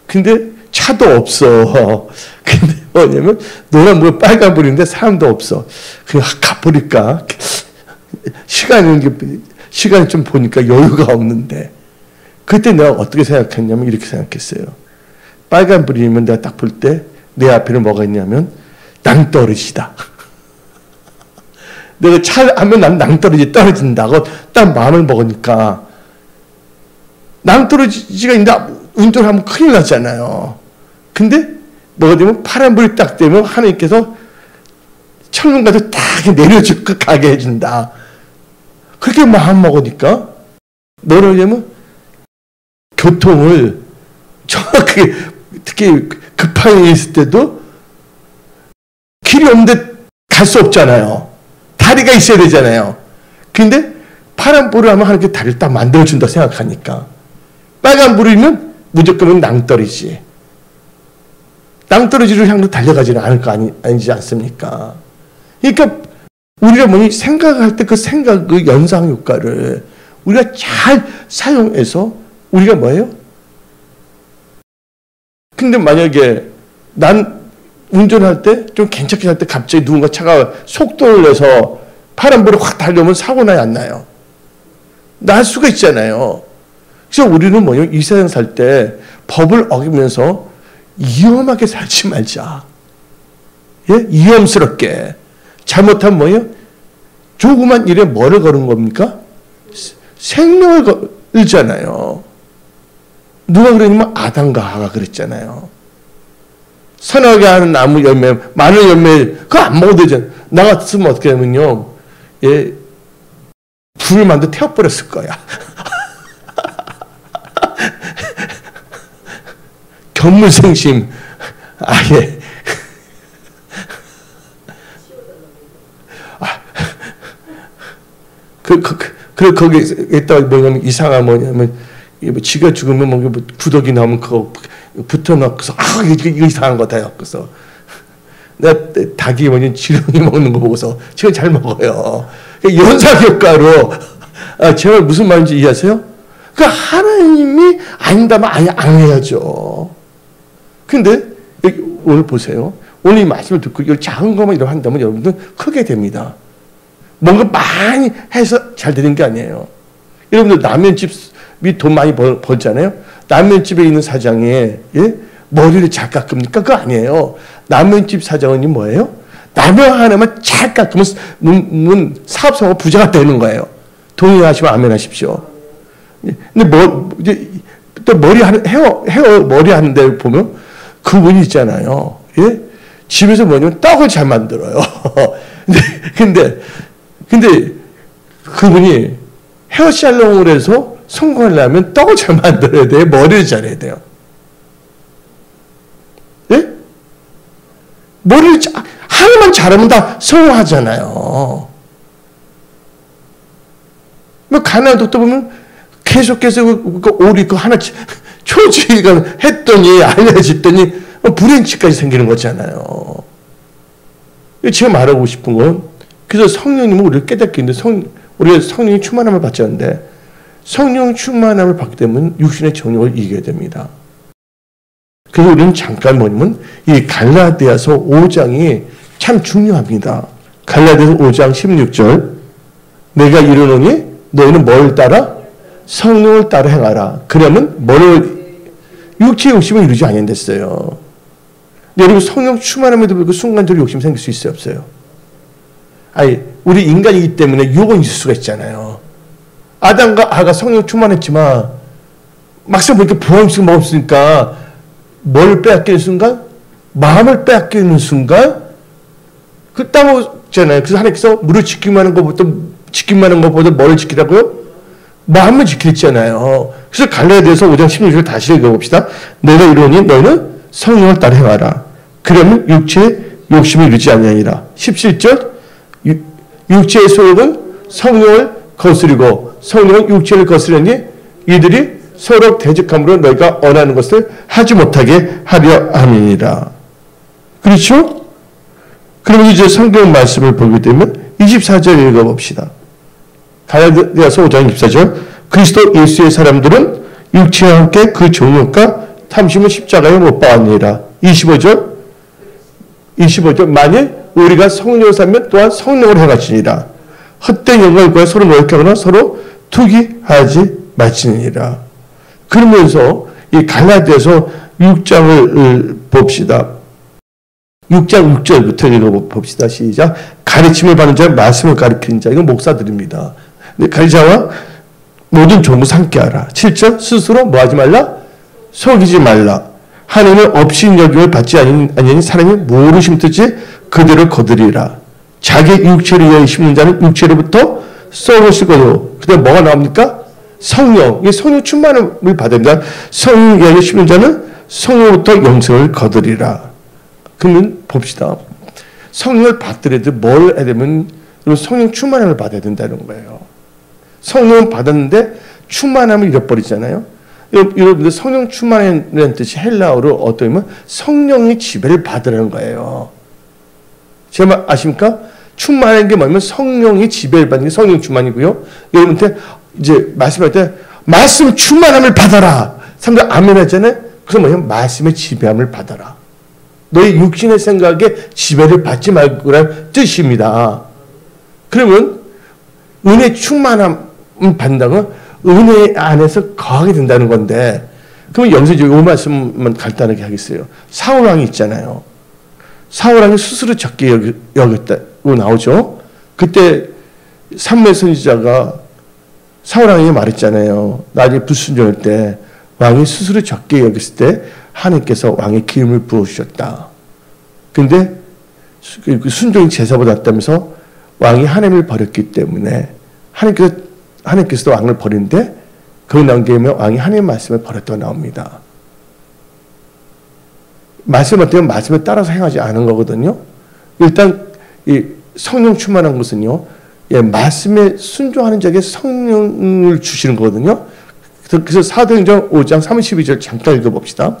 근데 차도 없어. 근데 뭐냐면 노란불 빨간불인데 사람도 없어. 그냥 가버릴까? 시간이 좀 보니까 여유가 없는데, 그때 내가 어떻게 생각했냐면 이렇게 생각했어요. 빨간불이면 내가 딱 볼 때 내 앞에는 뭐가 있냐면 낭떠러지다. 내가 차 하면 난 낭떠러지 떨어진다고 딱 마음을 먹으니까, 낭떠러지가 있는데 운전하면 큰일 나잖아요. 근데 뭐가 되면 파란불이 딱 되면 하나님께서 철문가도 딱 내려주고 가게 해준다. 그렇게 마음 먹으니까 뭐라 하냐면 교통을 정확하게, 특히 급한 일이 있을 때도 길이 없는데 갈 수 없잖아요. 다리가 있어야 되잖아요. 근데 파란불을 하면 하나님께 다리를 딱 만들어준다 생각하니까, 빨간불이면 무조건 낭떠러지. 낭떠러지를 향해서 달려가지는 않을 거 아니지 않습니까? 그러니까 우리가 뭐니 생각할 때 그 생각, 그 연상 효과를 우리가 잘 사용해서 우리가 뭐예요? 근데 만약에 난 운전할 때 좀 괜찮게 할 때 갑자기 누군가 차가 속도를 내서 파란불에 확 달려오면 사고 나요, 안 나요? 날 수가 있잖아요. 그래서 우리는 뭐냐면 이 세상 살 때 법을 어기면서 위험하게 살지 말자. 예? 위험스럽게. 잘못하면 뭐예요? 조그만 일에 뭐를 거는 겁니까? 생명을 걸잖아요. 누가 그러냐면 아담과 하가 그랬잖아요. 선하게 하는 나무 열매, 마늘 열매, 그거 안 먹어도 되잖아. 나 같으면 어떻게 하면요, 예, 불을 만들어 태워버렸을 거야. 견물생심, 아예. 거기 있다가 뭐냐면, 이상한 뭐냐면, 지가 죽으면 뭐 구더기 나오면 그거 붙어놓고서, 이거 이상한 거다요. 그래서. 내가 닭이 뭐냐면 지렁이 먹는 거 보고서, 지가 잘 먹어요. 연상효과로, 제가 무슨 말인지 이해하세요? 그 하나님이 아닌다면 아예 안 해야죠. 근데, 오늘 보세요. 오늘 이 말씀을 듣고, 이 작은 것만 이렇게 한다면 여러분들 크게 됩니다. 뭔가 많이 해서 잘 되는 게 아니에요. 여러분들 라면집이 돈 많이 벌잖아요. 라면집에 있는 사장이, 예? 머리를 잘 깎습니까? 그거 아니에요. 라면집 사장은 뭐예요? 라면 하나만 잘 깎으면 사업성과 부자가 되는 거예요. 동의하시면 아멘 하십시오. 근데 또 헤어 머리 하는데 보면 그분이 있잖아요. 예? 집에서 뭐냐면 떡을 잘 만들어요. 근데 그분이 헤어살롱을 해서 성공하려면 떡을 잘 만들어야 돼요. 머리를 잘해야 돼요. 예? 머리를 하나만 잘하면 다 성공하잖아요. 뭐 가난한 독도 보면 계속해서 오리 그 하나 초지가 했더니 알려졌더니 불행치까지 생기는 거잖아요. 제가 말하고 싶은 건, 그래서 성령님은 우리를 깨닫게 했는데, 우리가 성령의 충만함을 받지 않는데, 성령 충만함을 받게 되면 육신의 정욕을 이기게 됩니다. 그래서 우리는 잠깐 뭐냐면, 이 갈라디아서 5장이 참 중요합니다. 갈라디아서 5장 16절. 내가 이르노니 너희는 뭘 따라? 성령을 따라 행하라. 그러면 육체의 욕심을 이루지 아니한댔어요. 여러분 성령 충만함에도 불구하고 순간적으로 욕심 생길 수 있어요, 없어요? 아니, 우리 인간이기 때문에 유혹은 있을 수가 있잖아요. 아담과 하가 성령 충만했지만 막상 보니까 부함식을 먹었으니까 뭘 빼앗기는 순간? 마음을 빼앗기는 순간? 그 따먹잖아요. 그래서 하나님께서 물을 지키만 하는 것보다 뭐를 지키라고요? 마음을 지키잖아요. 그래서 갈라디아서 5장 16절 다시 읽어봅시다. 내가 이르노니 너희는 성령을 따라 행하라. 그러면 육체의 욕심을 이루지 아니하니라. 17절 육체의 소욕은 성령을 거스리고 성령은 육체를 거스르니 이들이 서로 대적함으로 너희가 원하는 것을 하지 못하게 하려 함이니라. 그렇죠? 그럼 이제 성경 말씀을 보게 되면 24절 읽어봅시다. 갈라디아서 5장 24절 그리스도 예수의 사람들은 육체와 함께 그 정욕과 탐심을 십자가에 못 박았느니라. 25절 만일 우리가 성령을 살면 또한 성령을 행하시니라. 헛된 영광을 구하여 서로 모욕하거나 서로 투기하지 마시니라. 그러면서 이 갈라디아서 6장을 봅시다. 6장 6절부터 읽어봅시다. 시작. 가르침을 받는 자, 말씀을 가르치는 자, 이건 목사들입니다. 가르치자와 모든 종을 함께하라. 7절 스스로 뭐하지 말라? 속이지 말라. 하나님은 없이 여김을 받지 아니하니 사람이 무엇을 심든지 그대로 거두리라. 자기 육체를 위하여 심는 자는 육체로부터 썩을 거고 그다음 뭐가 나옵니까? 성령. 이 성령 충만함을 받은다. 성령을 위하여 심는 자는 성령부터 영생을 거두리라. 그러면 봅시다. 성령을 받더라도 뭘 해야 되면 성령 충만함을 받아야 된다는 거예요. 성령은 받았는데 충만함을 잃어버리잖아요. 여러분들 성령 충만이라는 뜻이 헬라어로 어떠면 성령의 지배를 받으라는 거예요. 제가 아십니까? 충만한 게 뭐냐면 성령의 지배를 받는 게 성령 충만이고요. 여러분한테 이제 말씀할 때 말씀 충만함을 받아라. 사람들 아멘 하잖아요. 그래서 뭐냐면 말씀의 지배함을 받아라. 너의 육신의 생각에 지배를 받지 말고라는 뜻입니다. 그러면 은혜 충만함 받는다고 은혜 안에서 거하게 된다는 건데, 그러면 여기서 이 말씀만 간단하게 하겠어요. 사울왕이 있잖아요. 사울왕이 스스로 적게 여겼다고 나오죠. 그때 사무엘 선지자가 사울왕에게 말했잖아요. 나중에 불순종할 때 왕이 스스로 적게 여겼을 때 하나님께서 왕의 기름을 부어주셨다. 근데 순종이 제사보다 낫다면서 왕이 하나님을 버렸기 때문에 하나님께서도 왕을 버리는데 거기 나온 게 왕이 하나님의 말씀을 버렸다고 나옵니다. 말씀을 어떻게 말씀에 따라서 행하지 않은 거거든요. 일단 이 성령 충만한 것은요, 말씀에 순종하는 자에게 성령을 주시는 거거든요. 그래서 사도행전 5장 32절 잠깐 읽어봅시다.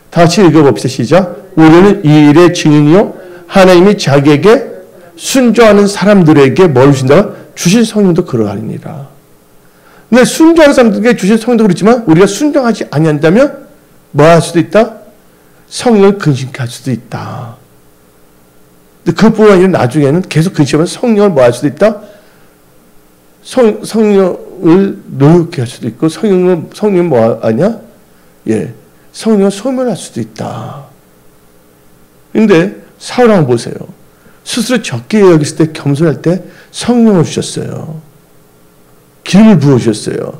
다 같이 읽어봅시다. 시작. 우리는 이 일의 증인이요 하나님이 자기에게 순종하는 사람들에게 뭘 주신다? 주신 성령도 그러하니라. 근데 순종하는 사람들에게 주신 성령도 그렇지만 우리가 순종하지 아니한다면 뭐 할 수도 있다? 성령을 근심케 할 수도 있다. 근데 그뿐 아니라 나중에는 계속 근심하면 성령을 뭐 할 수도 있다? 성령을 노엽게 할 수도 있고 성령은 뭐 하냐? 성령을 소멸할 수도 있다. 근데 사울 왕 보세요. 스스로 적게 여겼을 때 겸손할 때 성령을 주셨어요. 기름을 부어주셨어요.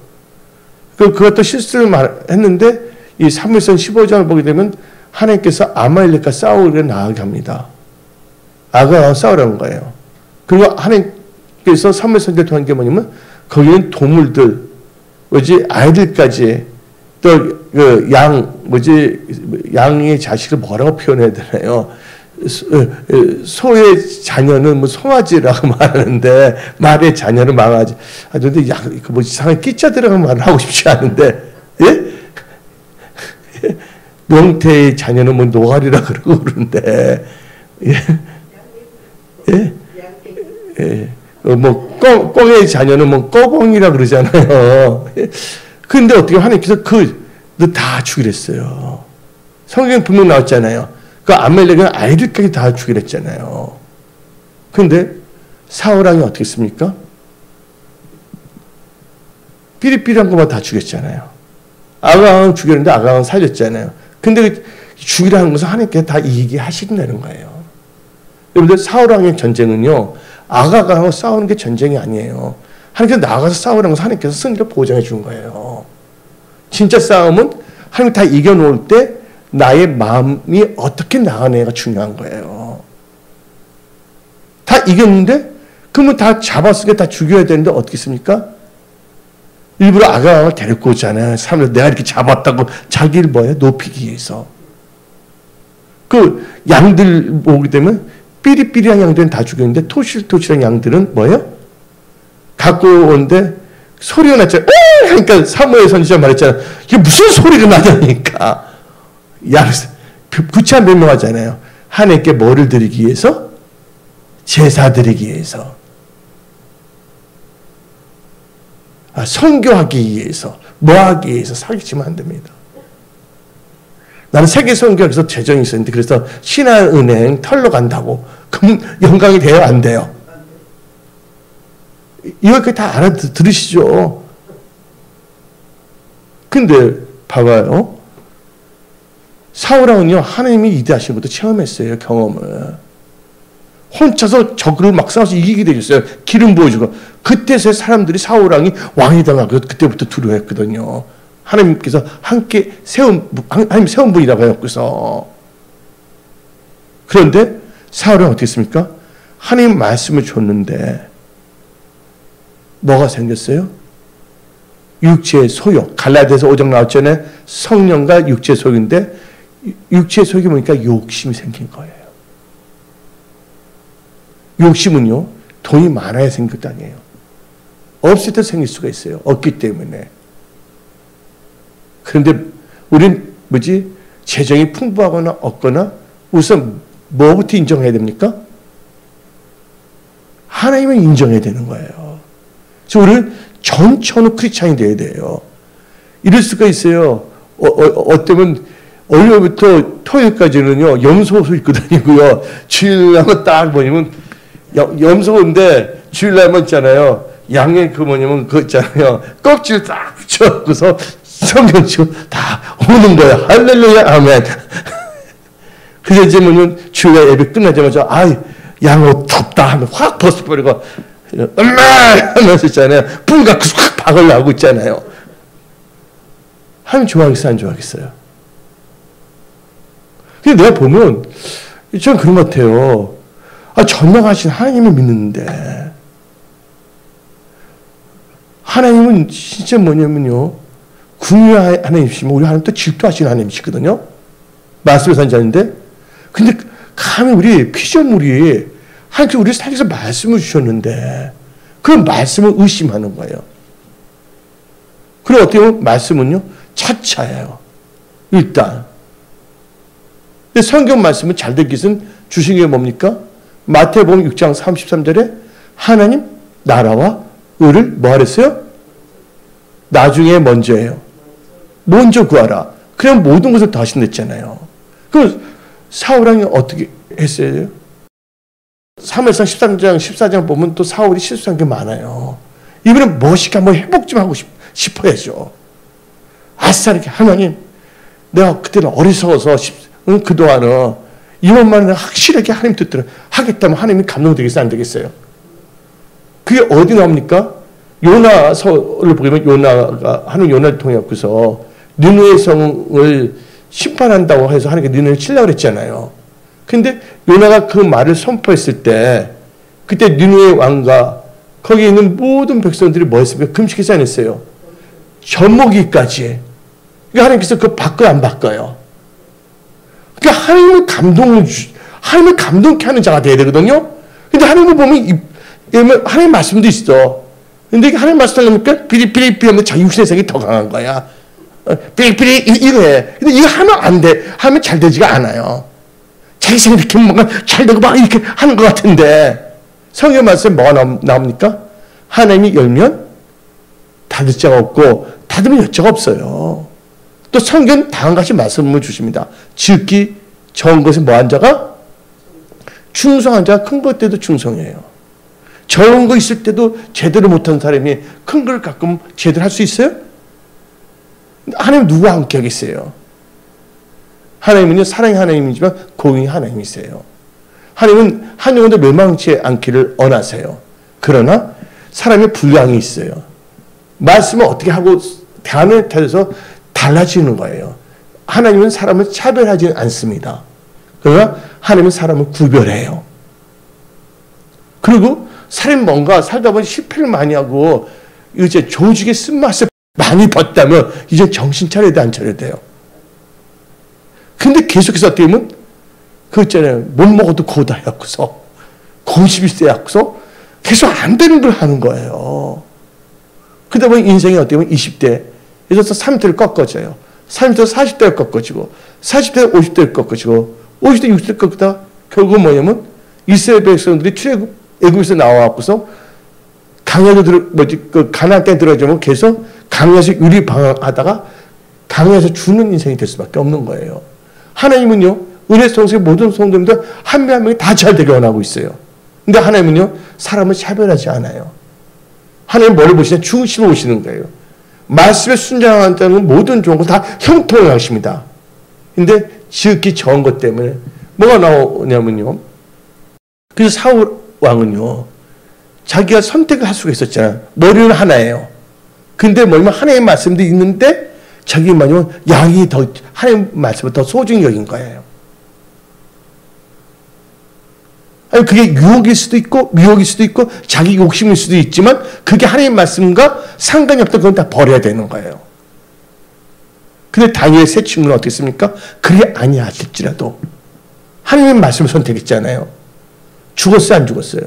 그것도 실수를 했는데 이 사무엘상 15장을 보게 되면 하나님께서 아말렉과 싸우기를 나가게 합니다. 아가와 싸우라는 거예요. 그리고 하나님께서 사무엘상을 통한 게 뭐냐면 거기는 동물들, 아이들까지 또 양의 자식을 뭐라고 표현해야 되나요? 소의 자녀는 뭐 송아지라고 말하는데 말의 자녀는 망아지. 근데 이상하게 끼자 들어간 말을 하고 싶지 않은데, 명태의 자녀는 뭐 노가리라 그러는데, 뭐 꽁의 자녀는 뭐 꺼봉이라 그러잖아요. 근데 어떻게 하나님께서 다 죽이려 했어요. 성경에 분명 나왔잖아요. 그 아말렉은 아이들까지 다 죽이려 했잖아요. 근데 사울 왕이 어떻게 했습니까? 삐리삐리한 것만 다 죽였잖아요. 아가왕은 죽였는데 아가왕은 살렸잖아요. 근데 죽이라는 것은 하나님께서 다 이기게 하신다는 거예요. 여러분들 사울 왕의 전쟁은요, 아가강하고 싸우는 게 전쟁이 아니에요. 하나님께서 나가서 싸우라는 것은 하나님께서 승리를 보장해 준 거예요. 진짜 싸움은 하나님 다 이겨놓을 때 나의 마음이 어떻게 나가느냐가 중요한 거예요. 다 이겼는데 그러면 다 잡았으니까 다 죽여야 되는데 어떻게 했습니까? 일부러 아가왕을 데리고 오잖아요. 사람들 내가 이렇게 잡았다고 자기를 높이기 위해서. 그 양들 보게 되면 삐리삐리한 양들은 다 죽였는데 토실토실한 양들은 갖고 오는데 소리가 났잖아요. 그러니까 사무엘 선지자 말했잖아요. 이게 무슨 소리가 나냐니까. 구차 변명하잖아요. 하나님께 뭐를 드리기 위해서? 제사 드리기 위해서. 선교하기 위해서. 뭐 하기 위해서 사기치면 안 됩니다. 나는 세계 선교에서 재정이 있었는데 그래서 신한은행 털러 간다고. 그럼 영광이 돼요? 안 돼요? 이렇게 다 알아들으시죠? 근데 봐봐요. 사울왕은요, 하나님이 이대하신 것도 체험했어요, 경험을. 혼자서 적을 막 싸워서 이기게 되셨어요. 기름 부어주고. 그때서야 사람들이 사울왕이 왕이 당하고 그때부터 두려워했거든요. 하나님께서 하나님 세운 분이라고 해요. 그런데 사울왕은 어떻게 했습니까? 하나님 말씀을 줬는데 뭐가 생겼어요? 육체의 소욕. 갈라디아서 5장 나왔잖아요. 성령과 육체의 소욕인데 육체의 소욕이 뭐니까 욕심이 생긴 거예요. 욕심은요, 돈이 많아야 생긴 것도 아니에요. 없을 때 생길 수가 있어요. 없기 때문에. 그런데 우린 재정이 풍부하거나 없거나 우선 뭐부터 인정해야 됩니까? 하나님을 인정해야 되는 거예요. 그래서 우리는 전천후 크리스찬이 돼야 돼요. 이럴 수가 있어요. 어쩌면 월요일부터 토요일까지는요, 염소옷을 입고 다니고요. 주일날만 딱 보면 염소인데 주일날만 있잖아요. 양의 그거 있잖아요. 껍질 딱 붙여갖고서 성경 치고 다 오는 거예요. 할렐루야, 아멘. 그래서 이제 주일날 예배 끝나자마자, 양옷 덥다 하면 확 벗어버리고, 엄마! 하면서 있잖아요. 불 갖고 확 박으려고 있잖아요. 하나님 좋아하겠어요? 안 좋아하겠어요? 근데 내가 보면 저는 그런 것 같아요. 전능하신 하나님을 믿는데 하나님은 진짜 뭐냐면요. 궁유한 하나님이시면 우리 하나님 또 질투하시는 하나님이시거든요. 말씀의 선자인데 근데 감히 우리 피조물이 하나님께서 우리 살려서 말씀을 주셨는데 그 말씀을 의심하는 거예요. 그리고 어떻게 보면 말씀은요. 차차예요. 일단. 근데 성경 말씀은 잘 된 것은 주신 게 뭡니까? 마태복음 6장 33절에 하나님 나라와 의를 뭐 하랬어요? 나중에 먼저예요. 먼저 구하라. 그냥 모든 것을 다 하신댔잖아요. 그럼 사울왕이 어떻게 했어요? 사무엘상 13장 14장 보면 또 사울이 실수한 게 많아요. 이번엔 멋있게 한번 회복 좀 하고 싶어야죠. 아싸 이렇게 하나님 내가 그때는 어리석어서 그동안은 이번만은 확실하게 하나님 뜻대로 하겠다면 하나님이 감동되겠어요? 안 되겠어요? 그게 어디 나옵니까? 요나서를 보면 요나가 하나님 요나를 통해서 니느웨 성을 심판한다고 해서 하나님께 니느웨를 치려고 그랬잖아요. 근데 요나가 그 말을 선포했을 때 그때 니느웨 왕과 거기에 있는 모든 백성들이 뭐 했습니까? 금식해서 안 했어요. 젖먹이까지. 그러니까 하나님께서 그거 바꿔요, 안 바꿔요? 그러니까 하나님을 감동케 하는 자가 돼야 되거든요. 근데 하나님을 보면 하나님 말씀도 있어. 근데 하나님 말씀을 하니까 비리비리 하면 자기 육신의 색이 더 강한 거야. 비리비리 이거 해. 근데 이거 하면 안 돼. 하면 잘 되지가 않아요. 자기 생각 이렇게 뭔가 잘 되고 막 이렇게 하는 것 같은데 성경 말씀에 뭐가 나옵니까? 하나님이 열면 닫을 자가 없고 닫으면 여자가 없어요. 또 성경 다음 같이 말씀을 주십니다. 즉기 적은 것에 뭐한 자가? 충성한 자가 큰 것 때도 충성해요. 적은 거 있을 때도 제대로 못한 사람이 큰 걸 가끔 제대로 할 수 있어요? 하나님 누가 함께 하겠어요? 하나님은요 사랑의 하나님이지만 공의의 하나님이세요. 하나님은 한 영혼도 멸망치 않기를 원하세요. 그러나 사람의 불량이 있어요. 말씀을 어떻게 하고 대안에 따라서 달라지는 거예요. 하나님은 사람을 차별하지 않습니다. 그러나 하나님은 사람을 구별해요. 그리고 사람이 뭔가 살다 보니 실패를 많이 하고 이제 조직의 쓴맛을 많이 봤다면 이제 정신 차려야 돼, 안 차려야 돼요? 근데 계속해서 어떻게 보면 그거 있잖아요. 못 먹어도 고다 해갖고서 고집이 세갖고서 계속 안 되는 걸 하는 거예요. 그러다 보니 인생이 어떻게 보면 20대에서 30대를 꺾어져요. 30대에서 40대를 꺾어지고 40대에서 50대를 꺾어지고 50대 60대 꺾다 결국은 뭐냐면 이스라엘 백성들이 애굽에서 나와갖고서 가나안 땅에 들어가면 계속 강에서 유리방황하다가 강에서 죽는 인생이 될 수밖에 없는 거예요. 하나님은요 은혜 성수의 모든 성도님들 한 명 한 명이 다 잘 되게 원하고 있어요. 근데 하나님은요 사람을 차별하지 않아요. 하나님 뭐를 보시냐? 중심을 보시는 거예요. 말씀에 순종한다는 모든 좋은 거 다 형통을 하십니다. 근데 지극히 적은 것 때문에 뭐가 나오냐면요. 그래서 사울 왕은요 자기가 선택을 할 수가 있었잖아요. 머리는 하나예요. 근데 뭐냐면 하나님의 말씀도 있는데 자기만요 양이 더 하나님 말씀을 더 소중히 여긴 거예요. 아니 그게 유혹일 수도 있고 미혹일 수도 있고 자기 욕심일 수도 있지만 그게 하나님 말씀과 상관이 없다. 그건 다 버려야 되는 거예요. 근데 다니엘 세 친구는 어떻게 했습니까? 그게 아니하실지라도 하나님의 말씀을 선택했잖아요. 죽었어요, 안 죽었어요?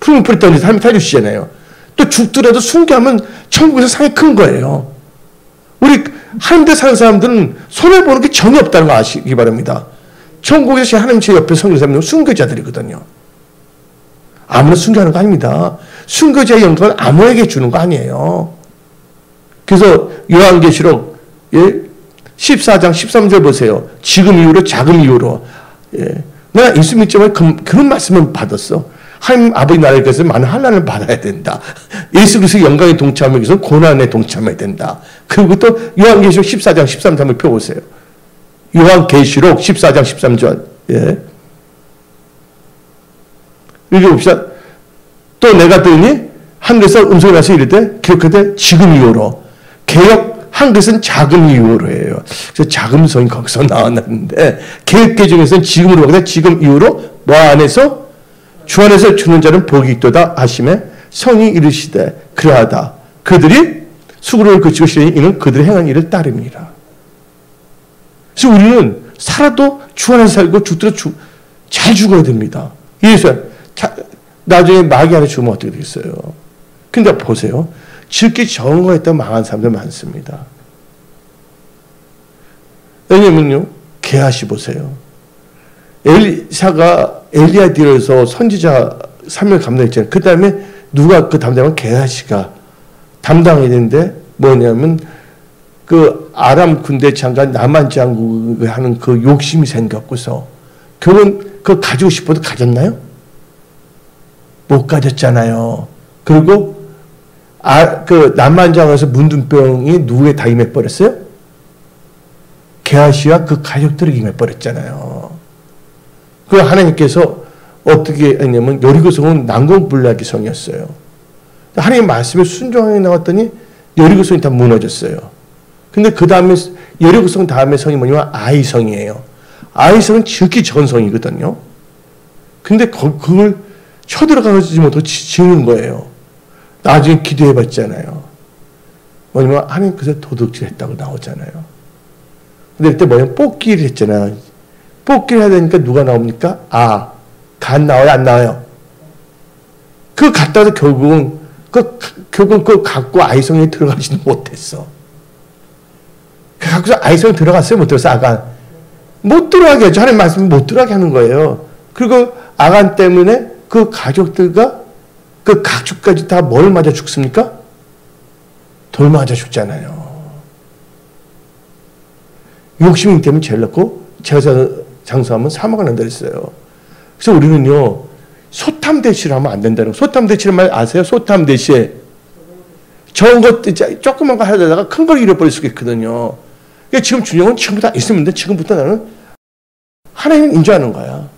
풀무풀이 던져서 하나님 살려주시잖아요. 또 죽더라도 순교하면 천국에서 상이 큰 거예요. 우리 하나님께 사는 사람들은 손해보는 게 전혀 없다는 거 아시기 바랍니다. 천국에서 하나님 제 옆에 성교사님은 순교자들이거든요. 아무나 순교하는 거 아닙니다. 순교자의 영광을 아무에게 주는 거 아니에요. 그래서 요한계시록 14장 13절 보세요. 지금 이후로 자금 이후로 내가 예수 믿자마자 그런 말씀을 받았어. 하나님 아버지 나라에 가서 많은 환난을 받아야 된다. 예수 그리스도의 영광에 동참하기 위해서 고난에 동참해야 된다. 그리고 또 요한계시록 14장 13절을 펴보세요. 요한계시록 14장 13절. 읽어봅시다. 또 내가 들으니 하늘에서 음성이 나서 이르되 기록하되 지금 이후로 개역 한 것은 자금 이후로 해요. 그래서 자금성이 거기서 나왔는데 계획계 중에서는 지금으로 가서 지금 이후로 뭐 안에서 주 안에서 죽는 자는 복이 있도다 하시매 성이 이르시되 그러하다. 그들이 수고를 그치고 실행이 이는 그들의 행한 일을 따릅니다. 그래서 우리는 살아도 주 안에서 살고 죽더라도 잘 죽어야 됩니다. 예수 나중에 마귀 안에 죽으면 어떻게 되겠어요? 근데 보세요. 죽기 전거했다 망한 사람들 많습니다. 왜냐면요. 게하시 보세요. 엘리사가 엘리야 뒤에서 선지자 3명 감당했잖아요. 그 다음에 누가 그 담당하면 게하시가 담당해야 되는데 뭐냐면 그 아람 군대 장관 나만 장군이 하는 그 욕심이 생겼고서 결국은 그거 가지고 싶어도 가졌나요? 못 가졌잖아요. 그리고 그 나만 장관에서 문둥병이 누구에 다 임해버렸어요? 게하시와 그 가족들에게 임해버렸잖아요. 그 하나님께서 어떻게 했냐면 여리고성은 난공불락의 성이었어요. 하나님 말씀에 순종하게 나왔더니 여리고성이 다 무너졌어요. 근데 그 다음에 여리고성 다음에 성이 뭐냐면 아이성이에요. 아이성은 지극히 전 성이거든요. 근데 그걸 쳐들어가지 못하고 지는 거예요. 나중에 기도해봤잖아요. 뭐냐면 하나님 그래서 도둑질 했다고 나오잖아요. 근데 그때 뭐냐면 뽑기를 했잖아요. 뽑기를 해야 되니까 누가 나옵니까? 간 나와요? 안 나와요? 그거 갔다 와서 결국은 그거 갖고 아이성에 들어가지도 못했어. 갖고서 아이성에 들어갔어요? 못 들어갔어요? 아간? 못 들어가게 하죠. 하나님 말씀은 못 들어가게 하는 거예요. 그리고 아간 때문에 그 가족들과 그 가족까지 다 뭘 맞아 죽습니까? 돌 맞아 죽잖아요. 욕심이 때문에 죄를 넣고 제사 장수하면 사망을 한다 그랬어요. 그래서 우리는요. 소탐대시를 하면 안 된다는 거. 소탐대시란 말 아세요? 소탐대시. 적은 것 조그만 거 하다가 큰 걸 잃어버릴 수가 있거든요. 그러니까 지금 중요한 건 지금부터 있으면 돼. 지금부터 나는 하나님을 인정하는 거야.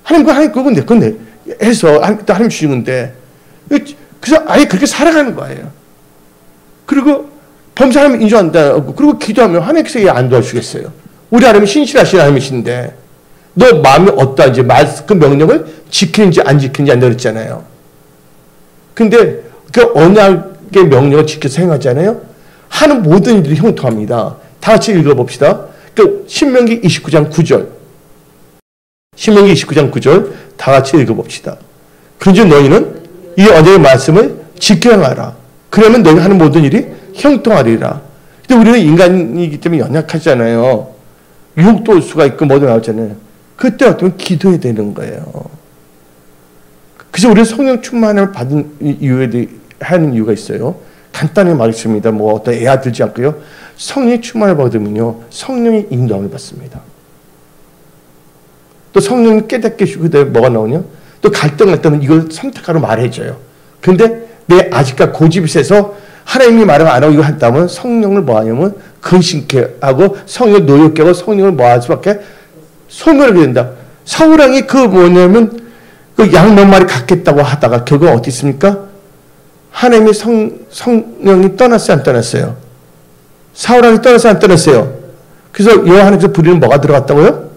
하나님 그건 내 건데 해서 하나님 주시는데 그래서 아예 그렇게 살아가는 거예요. 그리고 범사 하나님 인정한다고 그리고 기도하면 하나님께서 안 도와주겠어요. 우리 하나님은 신실하신 하나님이신데 너 마음이 어떠한지 그 명령을 지키는지 안 지키는지 안 그랬잖아요. 근데 그 언약의 명령을 지켜서 행하잖아요. 하는 모든 일들이 형통합니다. 다 같이 읽어봅시다. 그 신명기 29장 9절. 신명기 29장 9절 다 같이 읽어봅시다. 그런즉 너희는 이 언약의 말씀을 지켜 행하라. 그러면 너희가 하는 모든 일이 형통하리라. 근데 우리는 인간이기 때문에 연약하잖아요. 유혹도 올 수가 있고 뭐도 나오잖아요. 그때 어쩌면 기도해야 되는 거예요. 그래서 우리는 성령 충만을 받은 이유에 하는 이유가 있어요. 간단히 말했습니다. 뭐 어떤 애야 들지 않고요. 성령의 충만을 받으면요. 성령의 인도함을 받습니다. 또 성령이 깨닫게 해주고 그다음에 뭐가 나오냐? 또 갈등할 때는 이걸 선택하라고 말해줘요. 근데 내 아직까지 고집이 세서 하나님이 말을 안 하고 이거 한다면 성령을 뭐 하냐면 근심케 하고 성령을 노엽게 하고 성령을 뭐 할 수밖에 소멸하게 된다. 사울왕이 그 뭐냐면 그 양 몇 마리 갖겠다고 하다가 결국 어디 있습니까? 하나님의 성령이 떠났어요? 안 떠났어요? 사울왕이 떠났어요? 안 떠났어요? 그래서 여호와 하나님께서 부리는 뭐가 들어갔다고요?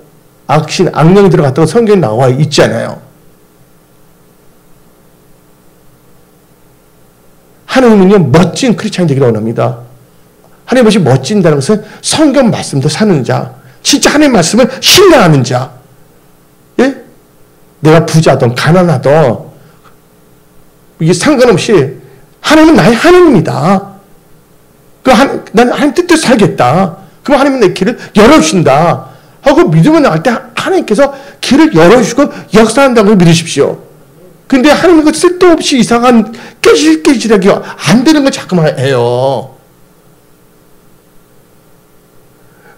악령이 들어갔다고 성경에 나와 있잖아요. 하나님은요, 멋진 크리스찬이 되기를 원합니다. 하나님 것이 멋진다는 것은 성경 말씀도 사는 자, 진짜 하나님 말씀을 신뢰하는 자, 예? 내가 부자든 가난하든 이게 상관없이 하나님은 나의 하나님이다. 나는 하나님 뜻대로 살겠다. 그럼 하나님은 내 길을 열어주신다. 하고 믿음을 나갈 때 하나님께서 길을 열어주시고 역사한다고 믿으십시오. 근데 하나님은 그 쓸데없이 이상한 깨질깨질하게 안 되는 걸 자꾸만 해요.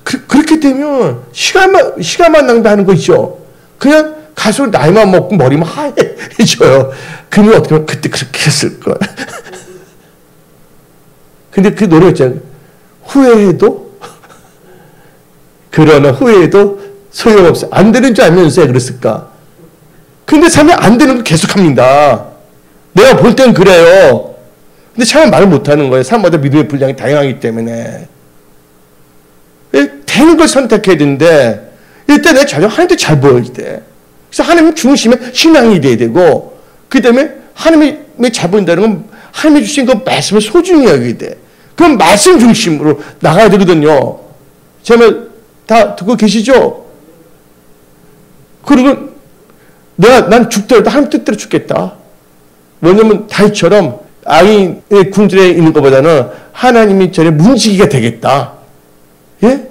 그렇게 되면 시간만 낭비하는 거 있죠. 그냥 가서 나이만 먹고 머리만 하얘져요. 그러면 어떻게 하면 그때 그렇게 했을 거야. 근데 그 노래 있잖아요. 후회해도 그러나 후회해도 소용없어. 안 되는 줄 알면서 왜 그랬을까? 근데 참에 안 되는 거 계속합니다. 내가 볼 땐 그래요. 근데 참에 말을 못하는 거예요. 사람마다 믿음의 분량이 다양하기 때문에. 되는 걸 선택해야 되는데 일단 내 자녀 하나님도 잘 보여야 돼. 그래서 하나님 중심에 신앙이 돼야 되고 그 다음에 하나님이 잘 보인다는 건 하나님이 주신 그 말씀을 소중히 여겨야 돼. 그럼 말씀 중심으로 나가야 되거든요. 제 말 다 듣고 계시죠? 그리고 난 죽더라도 하나님 뜻대로 죽겠다. 왜냐면 다윗처럼 악인의 군들에 있는 것보다는 하나님이 전에 문지기가 되겠다. 예?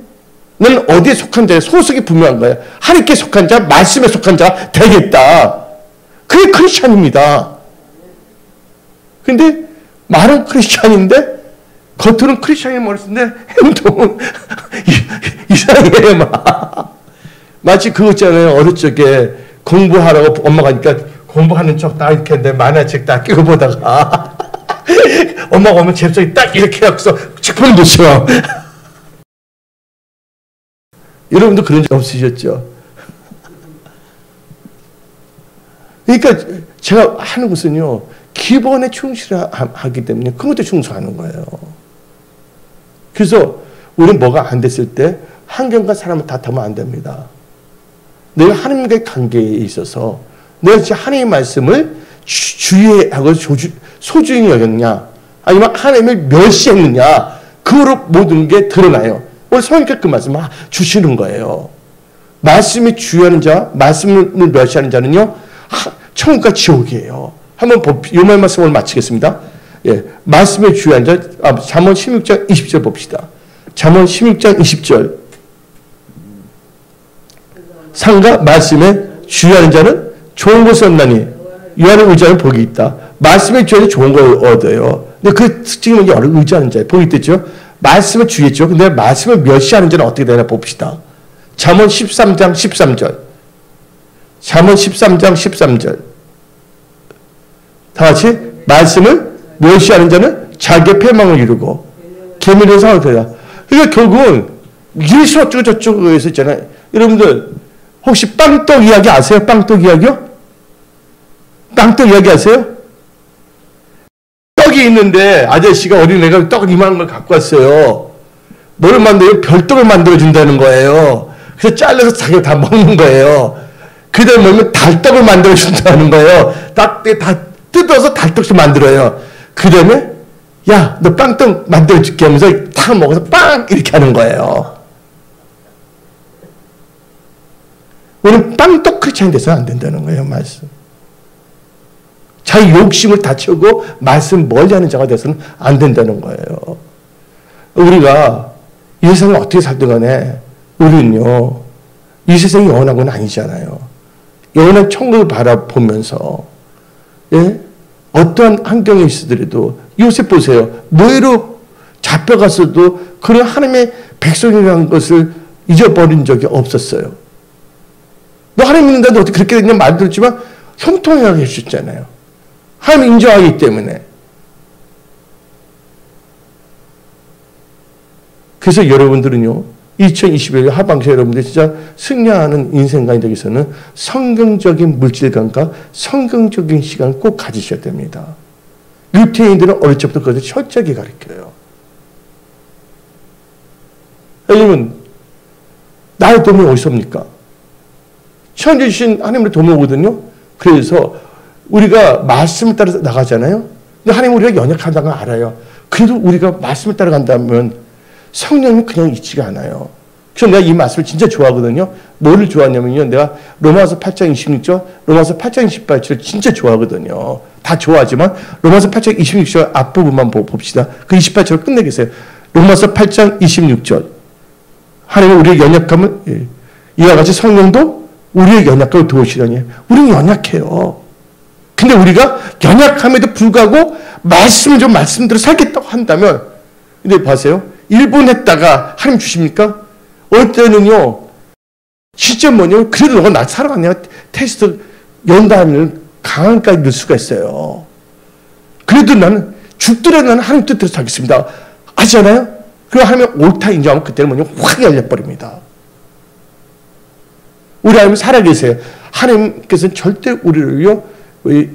너는 어디에 속한 자야? 소속이 분명한 거야. 하나님께 속한 자, 말씀에 속한 자 되겠다. 그게 크리스찬입니다. 근데 말은 크리스찬인데 겉으로는 크리스찬이 머리쓰는데 행동은 이상해 막. 마치 그거 있잖아요. 어릴 적에 공부하라고 엄마가 하니까 공부하는 척 딱 이렇게 했는데 만화책 딱 끼고 보다가 엄마가 오면 잽싸게 딱 이렇게 해서 책폰을 놓쳐. 여러분도 그런 적 없으셨죠? 그러니까 제가 하는 것은요. 기본에 충실하기 때문에 그것도 충성하는 거예요. 그래서 우리는 뭐가 안 됐을 때 환경과 사람을 탓하면 안 됩니다. 내가 하나님과의 관계에 있어서 내가 진짜 하나님의 말씀을 주의하고 소중히 여겼냐 아니면 하나님을 멸시했느냐 그거로 모든 게 드러나요. 오늘 성령께서 그 말씀을 주시는 거예요. 말씀이 주의하는 자, 말씀을 멸시하는 자는요 천국과 지옥이에요. 한번 요 말씀을 마치겠습니다. 예, 말씀에 주의한 자, 잠언 16장 20절 봅시다. 잠언 16장 20절. 상가 말씀에 주의하는 자는 좋은 것을 얻나니 여호와를 의지하는 복이 있다. 말씀에 주의하는 좋은 걸 얻어요. 근데 그 특징은 여호와를 의지하는 자예요. 복이 있겠죠? 말씀에 주의했죠. 근데 말씀을 멸시하는 자는 어떻게 되나 봅시다. 잠언 13장 13절. 잠언 13장 13절. 다 같이 말씀을 멸시하는 자는 자기의 패망을 이루고 계밀한 상을 그래라. 그러니까 결국은 이리서 어쩌고 저쩌고 해서 있잖아요. 여러분들 혹시 빵떡 이야기 아세요? 빵떡 이야기요? 빵떡 이야기 아세요? 떡이 있는데 아저씨가 어린애가 떡 이만한 걸 갖고 왔어요. 뭐를 만들어요? 별떡을 만들어준다는 거예요. 그래서 잘라서 자기가 다 먹는 거예요. 그 다음에 뭐냐면 달떡을 만들어준다는 거예요. 다 뜯어서 달떡을 만들어요. 그 다음에 야, 너 빵떡 만들어줄게 하면서 다 먹어서 빵! 이렇게 하는 거예요. 우리는 빵떡 크리스찬이 돼서는 안 된다는 거예요. 말씀. 자기 욕심을 다 채우고 말씀 멀리하는 자가 돼서는 안 된다는 거예요. 우리가 이 세상을 어떻게 살든 간에 우리는요. 이 세상이 영원한 건 아니잖아요. 영원한 천국을 바라보면서 예? 어떠한 환경에 있으더라도 요셉 보세요. 노예로 잡혀갔어도 그런 하나님의 백성이라는 것을 잊어버린 적이 없었어요. 너 하나님 믿는다는데 어떻게 그렇게 됐냐 말 들었지만 형통하게 해주셨잖아요. 하나님 인정하기 때문에. 그래서 여러분들은요. 2021년 하반기 여러분들 진짜 승리하는 인생관이 되기 위해서는 성경적인 물질관과 성경적인 시간을 꼭 가지셔야 됩니다. 유태인들은 어릴 적부터 그것을 철저하게 가르쳐요. 여러분, 나의 도움이 어디서 옵니까? 천지 주신 하나님의 도움이 오거든요. 그래서 우리가 말씀을 따라서 나가잖아요. 근데 하나님 우리가 연약하다는 걸 알아요. 그래도 우리가 말씀을 따라간다면 성령이 그냥 있지가 않아요. 그래서 내가 이 말씀을 진짜 좋아하거든요. 뭐를 좋아하냐면요. 내가 로마서 8장 26절, 로마서 8장 28절 진짜 좋아하거든요. 다 좋아하지만 로마서 8장 26절 앞부분만 봅시다. 그 28절을 끝내겠어요. 로마서 8장 26절. 하나님은 우리의 연약함을 이와 같이 성령도 우리의 연약함을 도우시려니. 우리는 연약해요. 근데 우리가 연약함에도 불구하고 말씀을 좀 말씀대로 살겠다고 한다면 근데 보세요. 1분 했다가 하나님 주십니까? 어떨 때는요. 진짜 뭐냐면 그래도 너가 나 사랑하냐 테스트 연단을 강한까지 넣을 수가 있어요. 그래도 나는 죽더라도 나는 하나님 뜻대로 살겠습니다. 아시잖아요? 그리고 하나님 옳다 인정하면 그때는 뭐냐면 확 열려버립니다. 우리 하나님 살아계세요. 하나님께서는 절대 우리를요.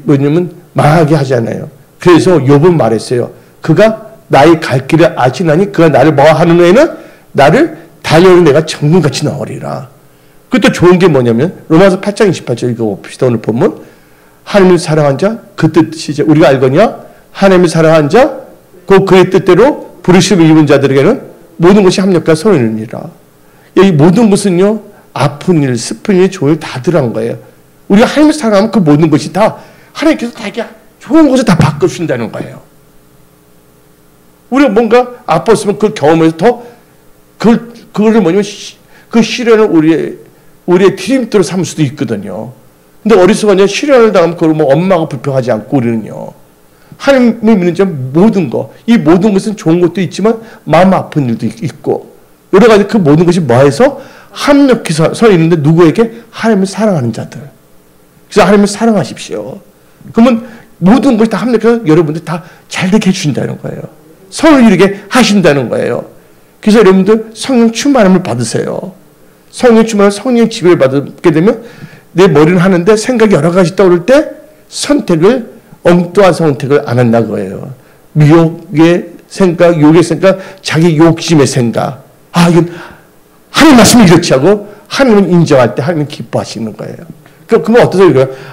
뭐냐면 망하게 하지 않아요. 그래서 욥은 말했어요. 그가 나의 갈 길을 아시나니 그가 나를 뭐 하는 후에는 나를 달려오는 내가 정금같이 나오리라. 그것도 좋은 게 뭐냐면 로마서 8장 28절 읽어봅시다. 오늘 보면 하나님을 사랑한 자 그 뜻이죠. 우리가 알거냐 하나님을 사랑한 자 곧 그의 뜻대로 부르심을 입은 자들에게는 모든 것이 합력과 선이니라. 이 모든 것은요 아픈 일, 슬픈 일, 좋은 일 다 들어간 거예요. 우리가 하나님을 사랑하면 그 모든 것이 다 하나님께서 다 좋은 것을 다 바꿔주신다는 거예요. 우리가 뭔가 아팠으면 그 경험에서 더 그거를 뭐냐면 그 시련을 우리의 디딤돌로 삼을 수도 있거든요. 근데 어리석은 시련을 당하면 그걸 뭐 엄마가 불평하지 않고 우리는요. 하나님을 믿는 자 모든 것, 이 모든 것은 좋은 것도 있지만 마음 아픈 일도 있고 여러 가지 그 모든 것이 뭐해서 합력해서 서 있는데 누구에게? 하나님을 사랑하는 자들. 그래서 하나님을 사랑하십시오. 그러면 모든 것이 다 합력해서 여러분들 다 잘되게 해주신다는 거예요. 성을 이루게 하신다는 거예요. 그래서 여러분들 성령 충만함을 받으세요. 성령 충만함, 성령의 지배를 받게 되면 내 머리는 하는데 생각이 여러 가지 떠오를 때 엉뚱한 선택을 안 한다는 거예요. 미혹의 생각, 욕의 생각, 자기 욕심의 생각. 이건 하나님 말씀이 이렇지 하고 하나님은 인정할 때 하나님은 기뻐하시는 거예요. 그러면 어떠세요?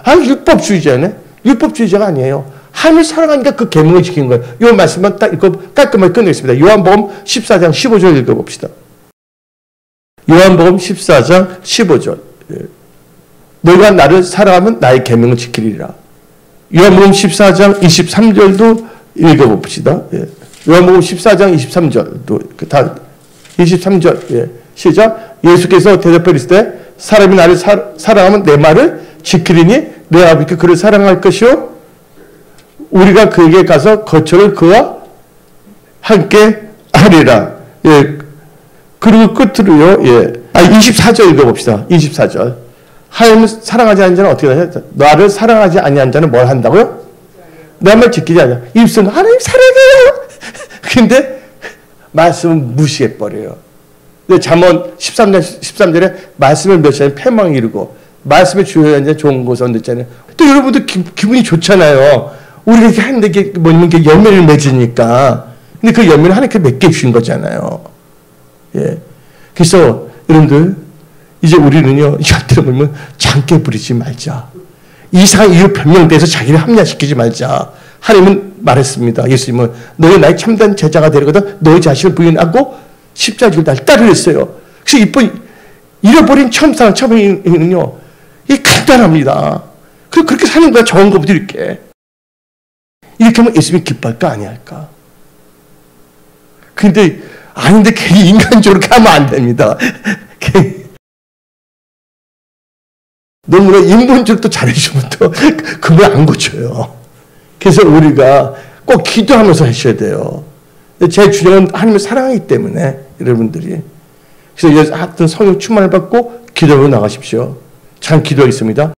율법주의자네? 율법주의자가 아니에요. 하나님을 사랑하니까 그 계명을 지키는 거예요. 이 말씀만 딱 읽고 깔끔하게 끝내겠습니다. 요한복음 14장 15절 읽어봅시다. 요한복음 14장 15절. 너희가 나를 사랑하면 나의 계명을 지키리라. 요한복음 14장 23절도 읽어봅시다. 요한복음 14장 23절도 다 23절 시작. 예수께서 대답해 이르시되 사람이 나를 사랑하면 내 말을 지키리니 내 아버지께 그를 사랑할 것이요 우리가 그에게 가서 거처를 그와 함께 하리라. 그리고 끝으로요. 24절 읽어봅시다. 24절. 하나님을 사랑하지 않는 자는 어떻게 하냐? 나를 사랑하지 아니한 자는 뭘 한다고요? 내 말 지키지 않냐? 입술은 하나님 사랑해요. 근데 말씀은 무시해버려요. 잠언 13절에 말씀을 맺으면 패망이 이르고 말씀에 주여야 좋은 것을 얻었잖아요. 또 여러분들 기분이 좋잖아요. 우리가 이렇게 하는데 이게 뭐냐면 이게 열매를 맺으니까. 근데 그 열매는 하나님께 맺게 주신 거잖아요. 그래서 여러분들 이제 우리는요, 이것들을 보면 장깨 부리지 말자. 이상 이유 변명돼서 자기를 합리화시키지 말자. 하나님은 말했습니다. 예수님은 너희 나의 참된 제자가 되려거든 너희 자신을 부인하고 십자가 지고 날 따르라 했어요. 그래서 잃어버린 처음에는요, 이게 간단합니다. 그렇게 사는 거야. 좋은 것부터 이렇게 하면 예수님이 기뻐할까 아니할까? 근데 아닌데 괜히 인간적으로 가면 안 됩니다. 너무나 인본적으로 또 잘해주면 또 그걸 안 고쳐요. 그래서 우리가 꼭 기도하면서 하셔야 돼요. 제 주장은 하나님을 사랑하기 때문에 여러분들이. 그래서 하여튼 성령 충만을 받고 기도로 나가십시오. 참 기도하겠습니다.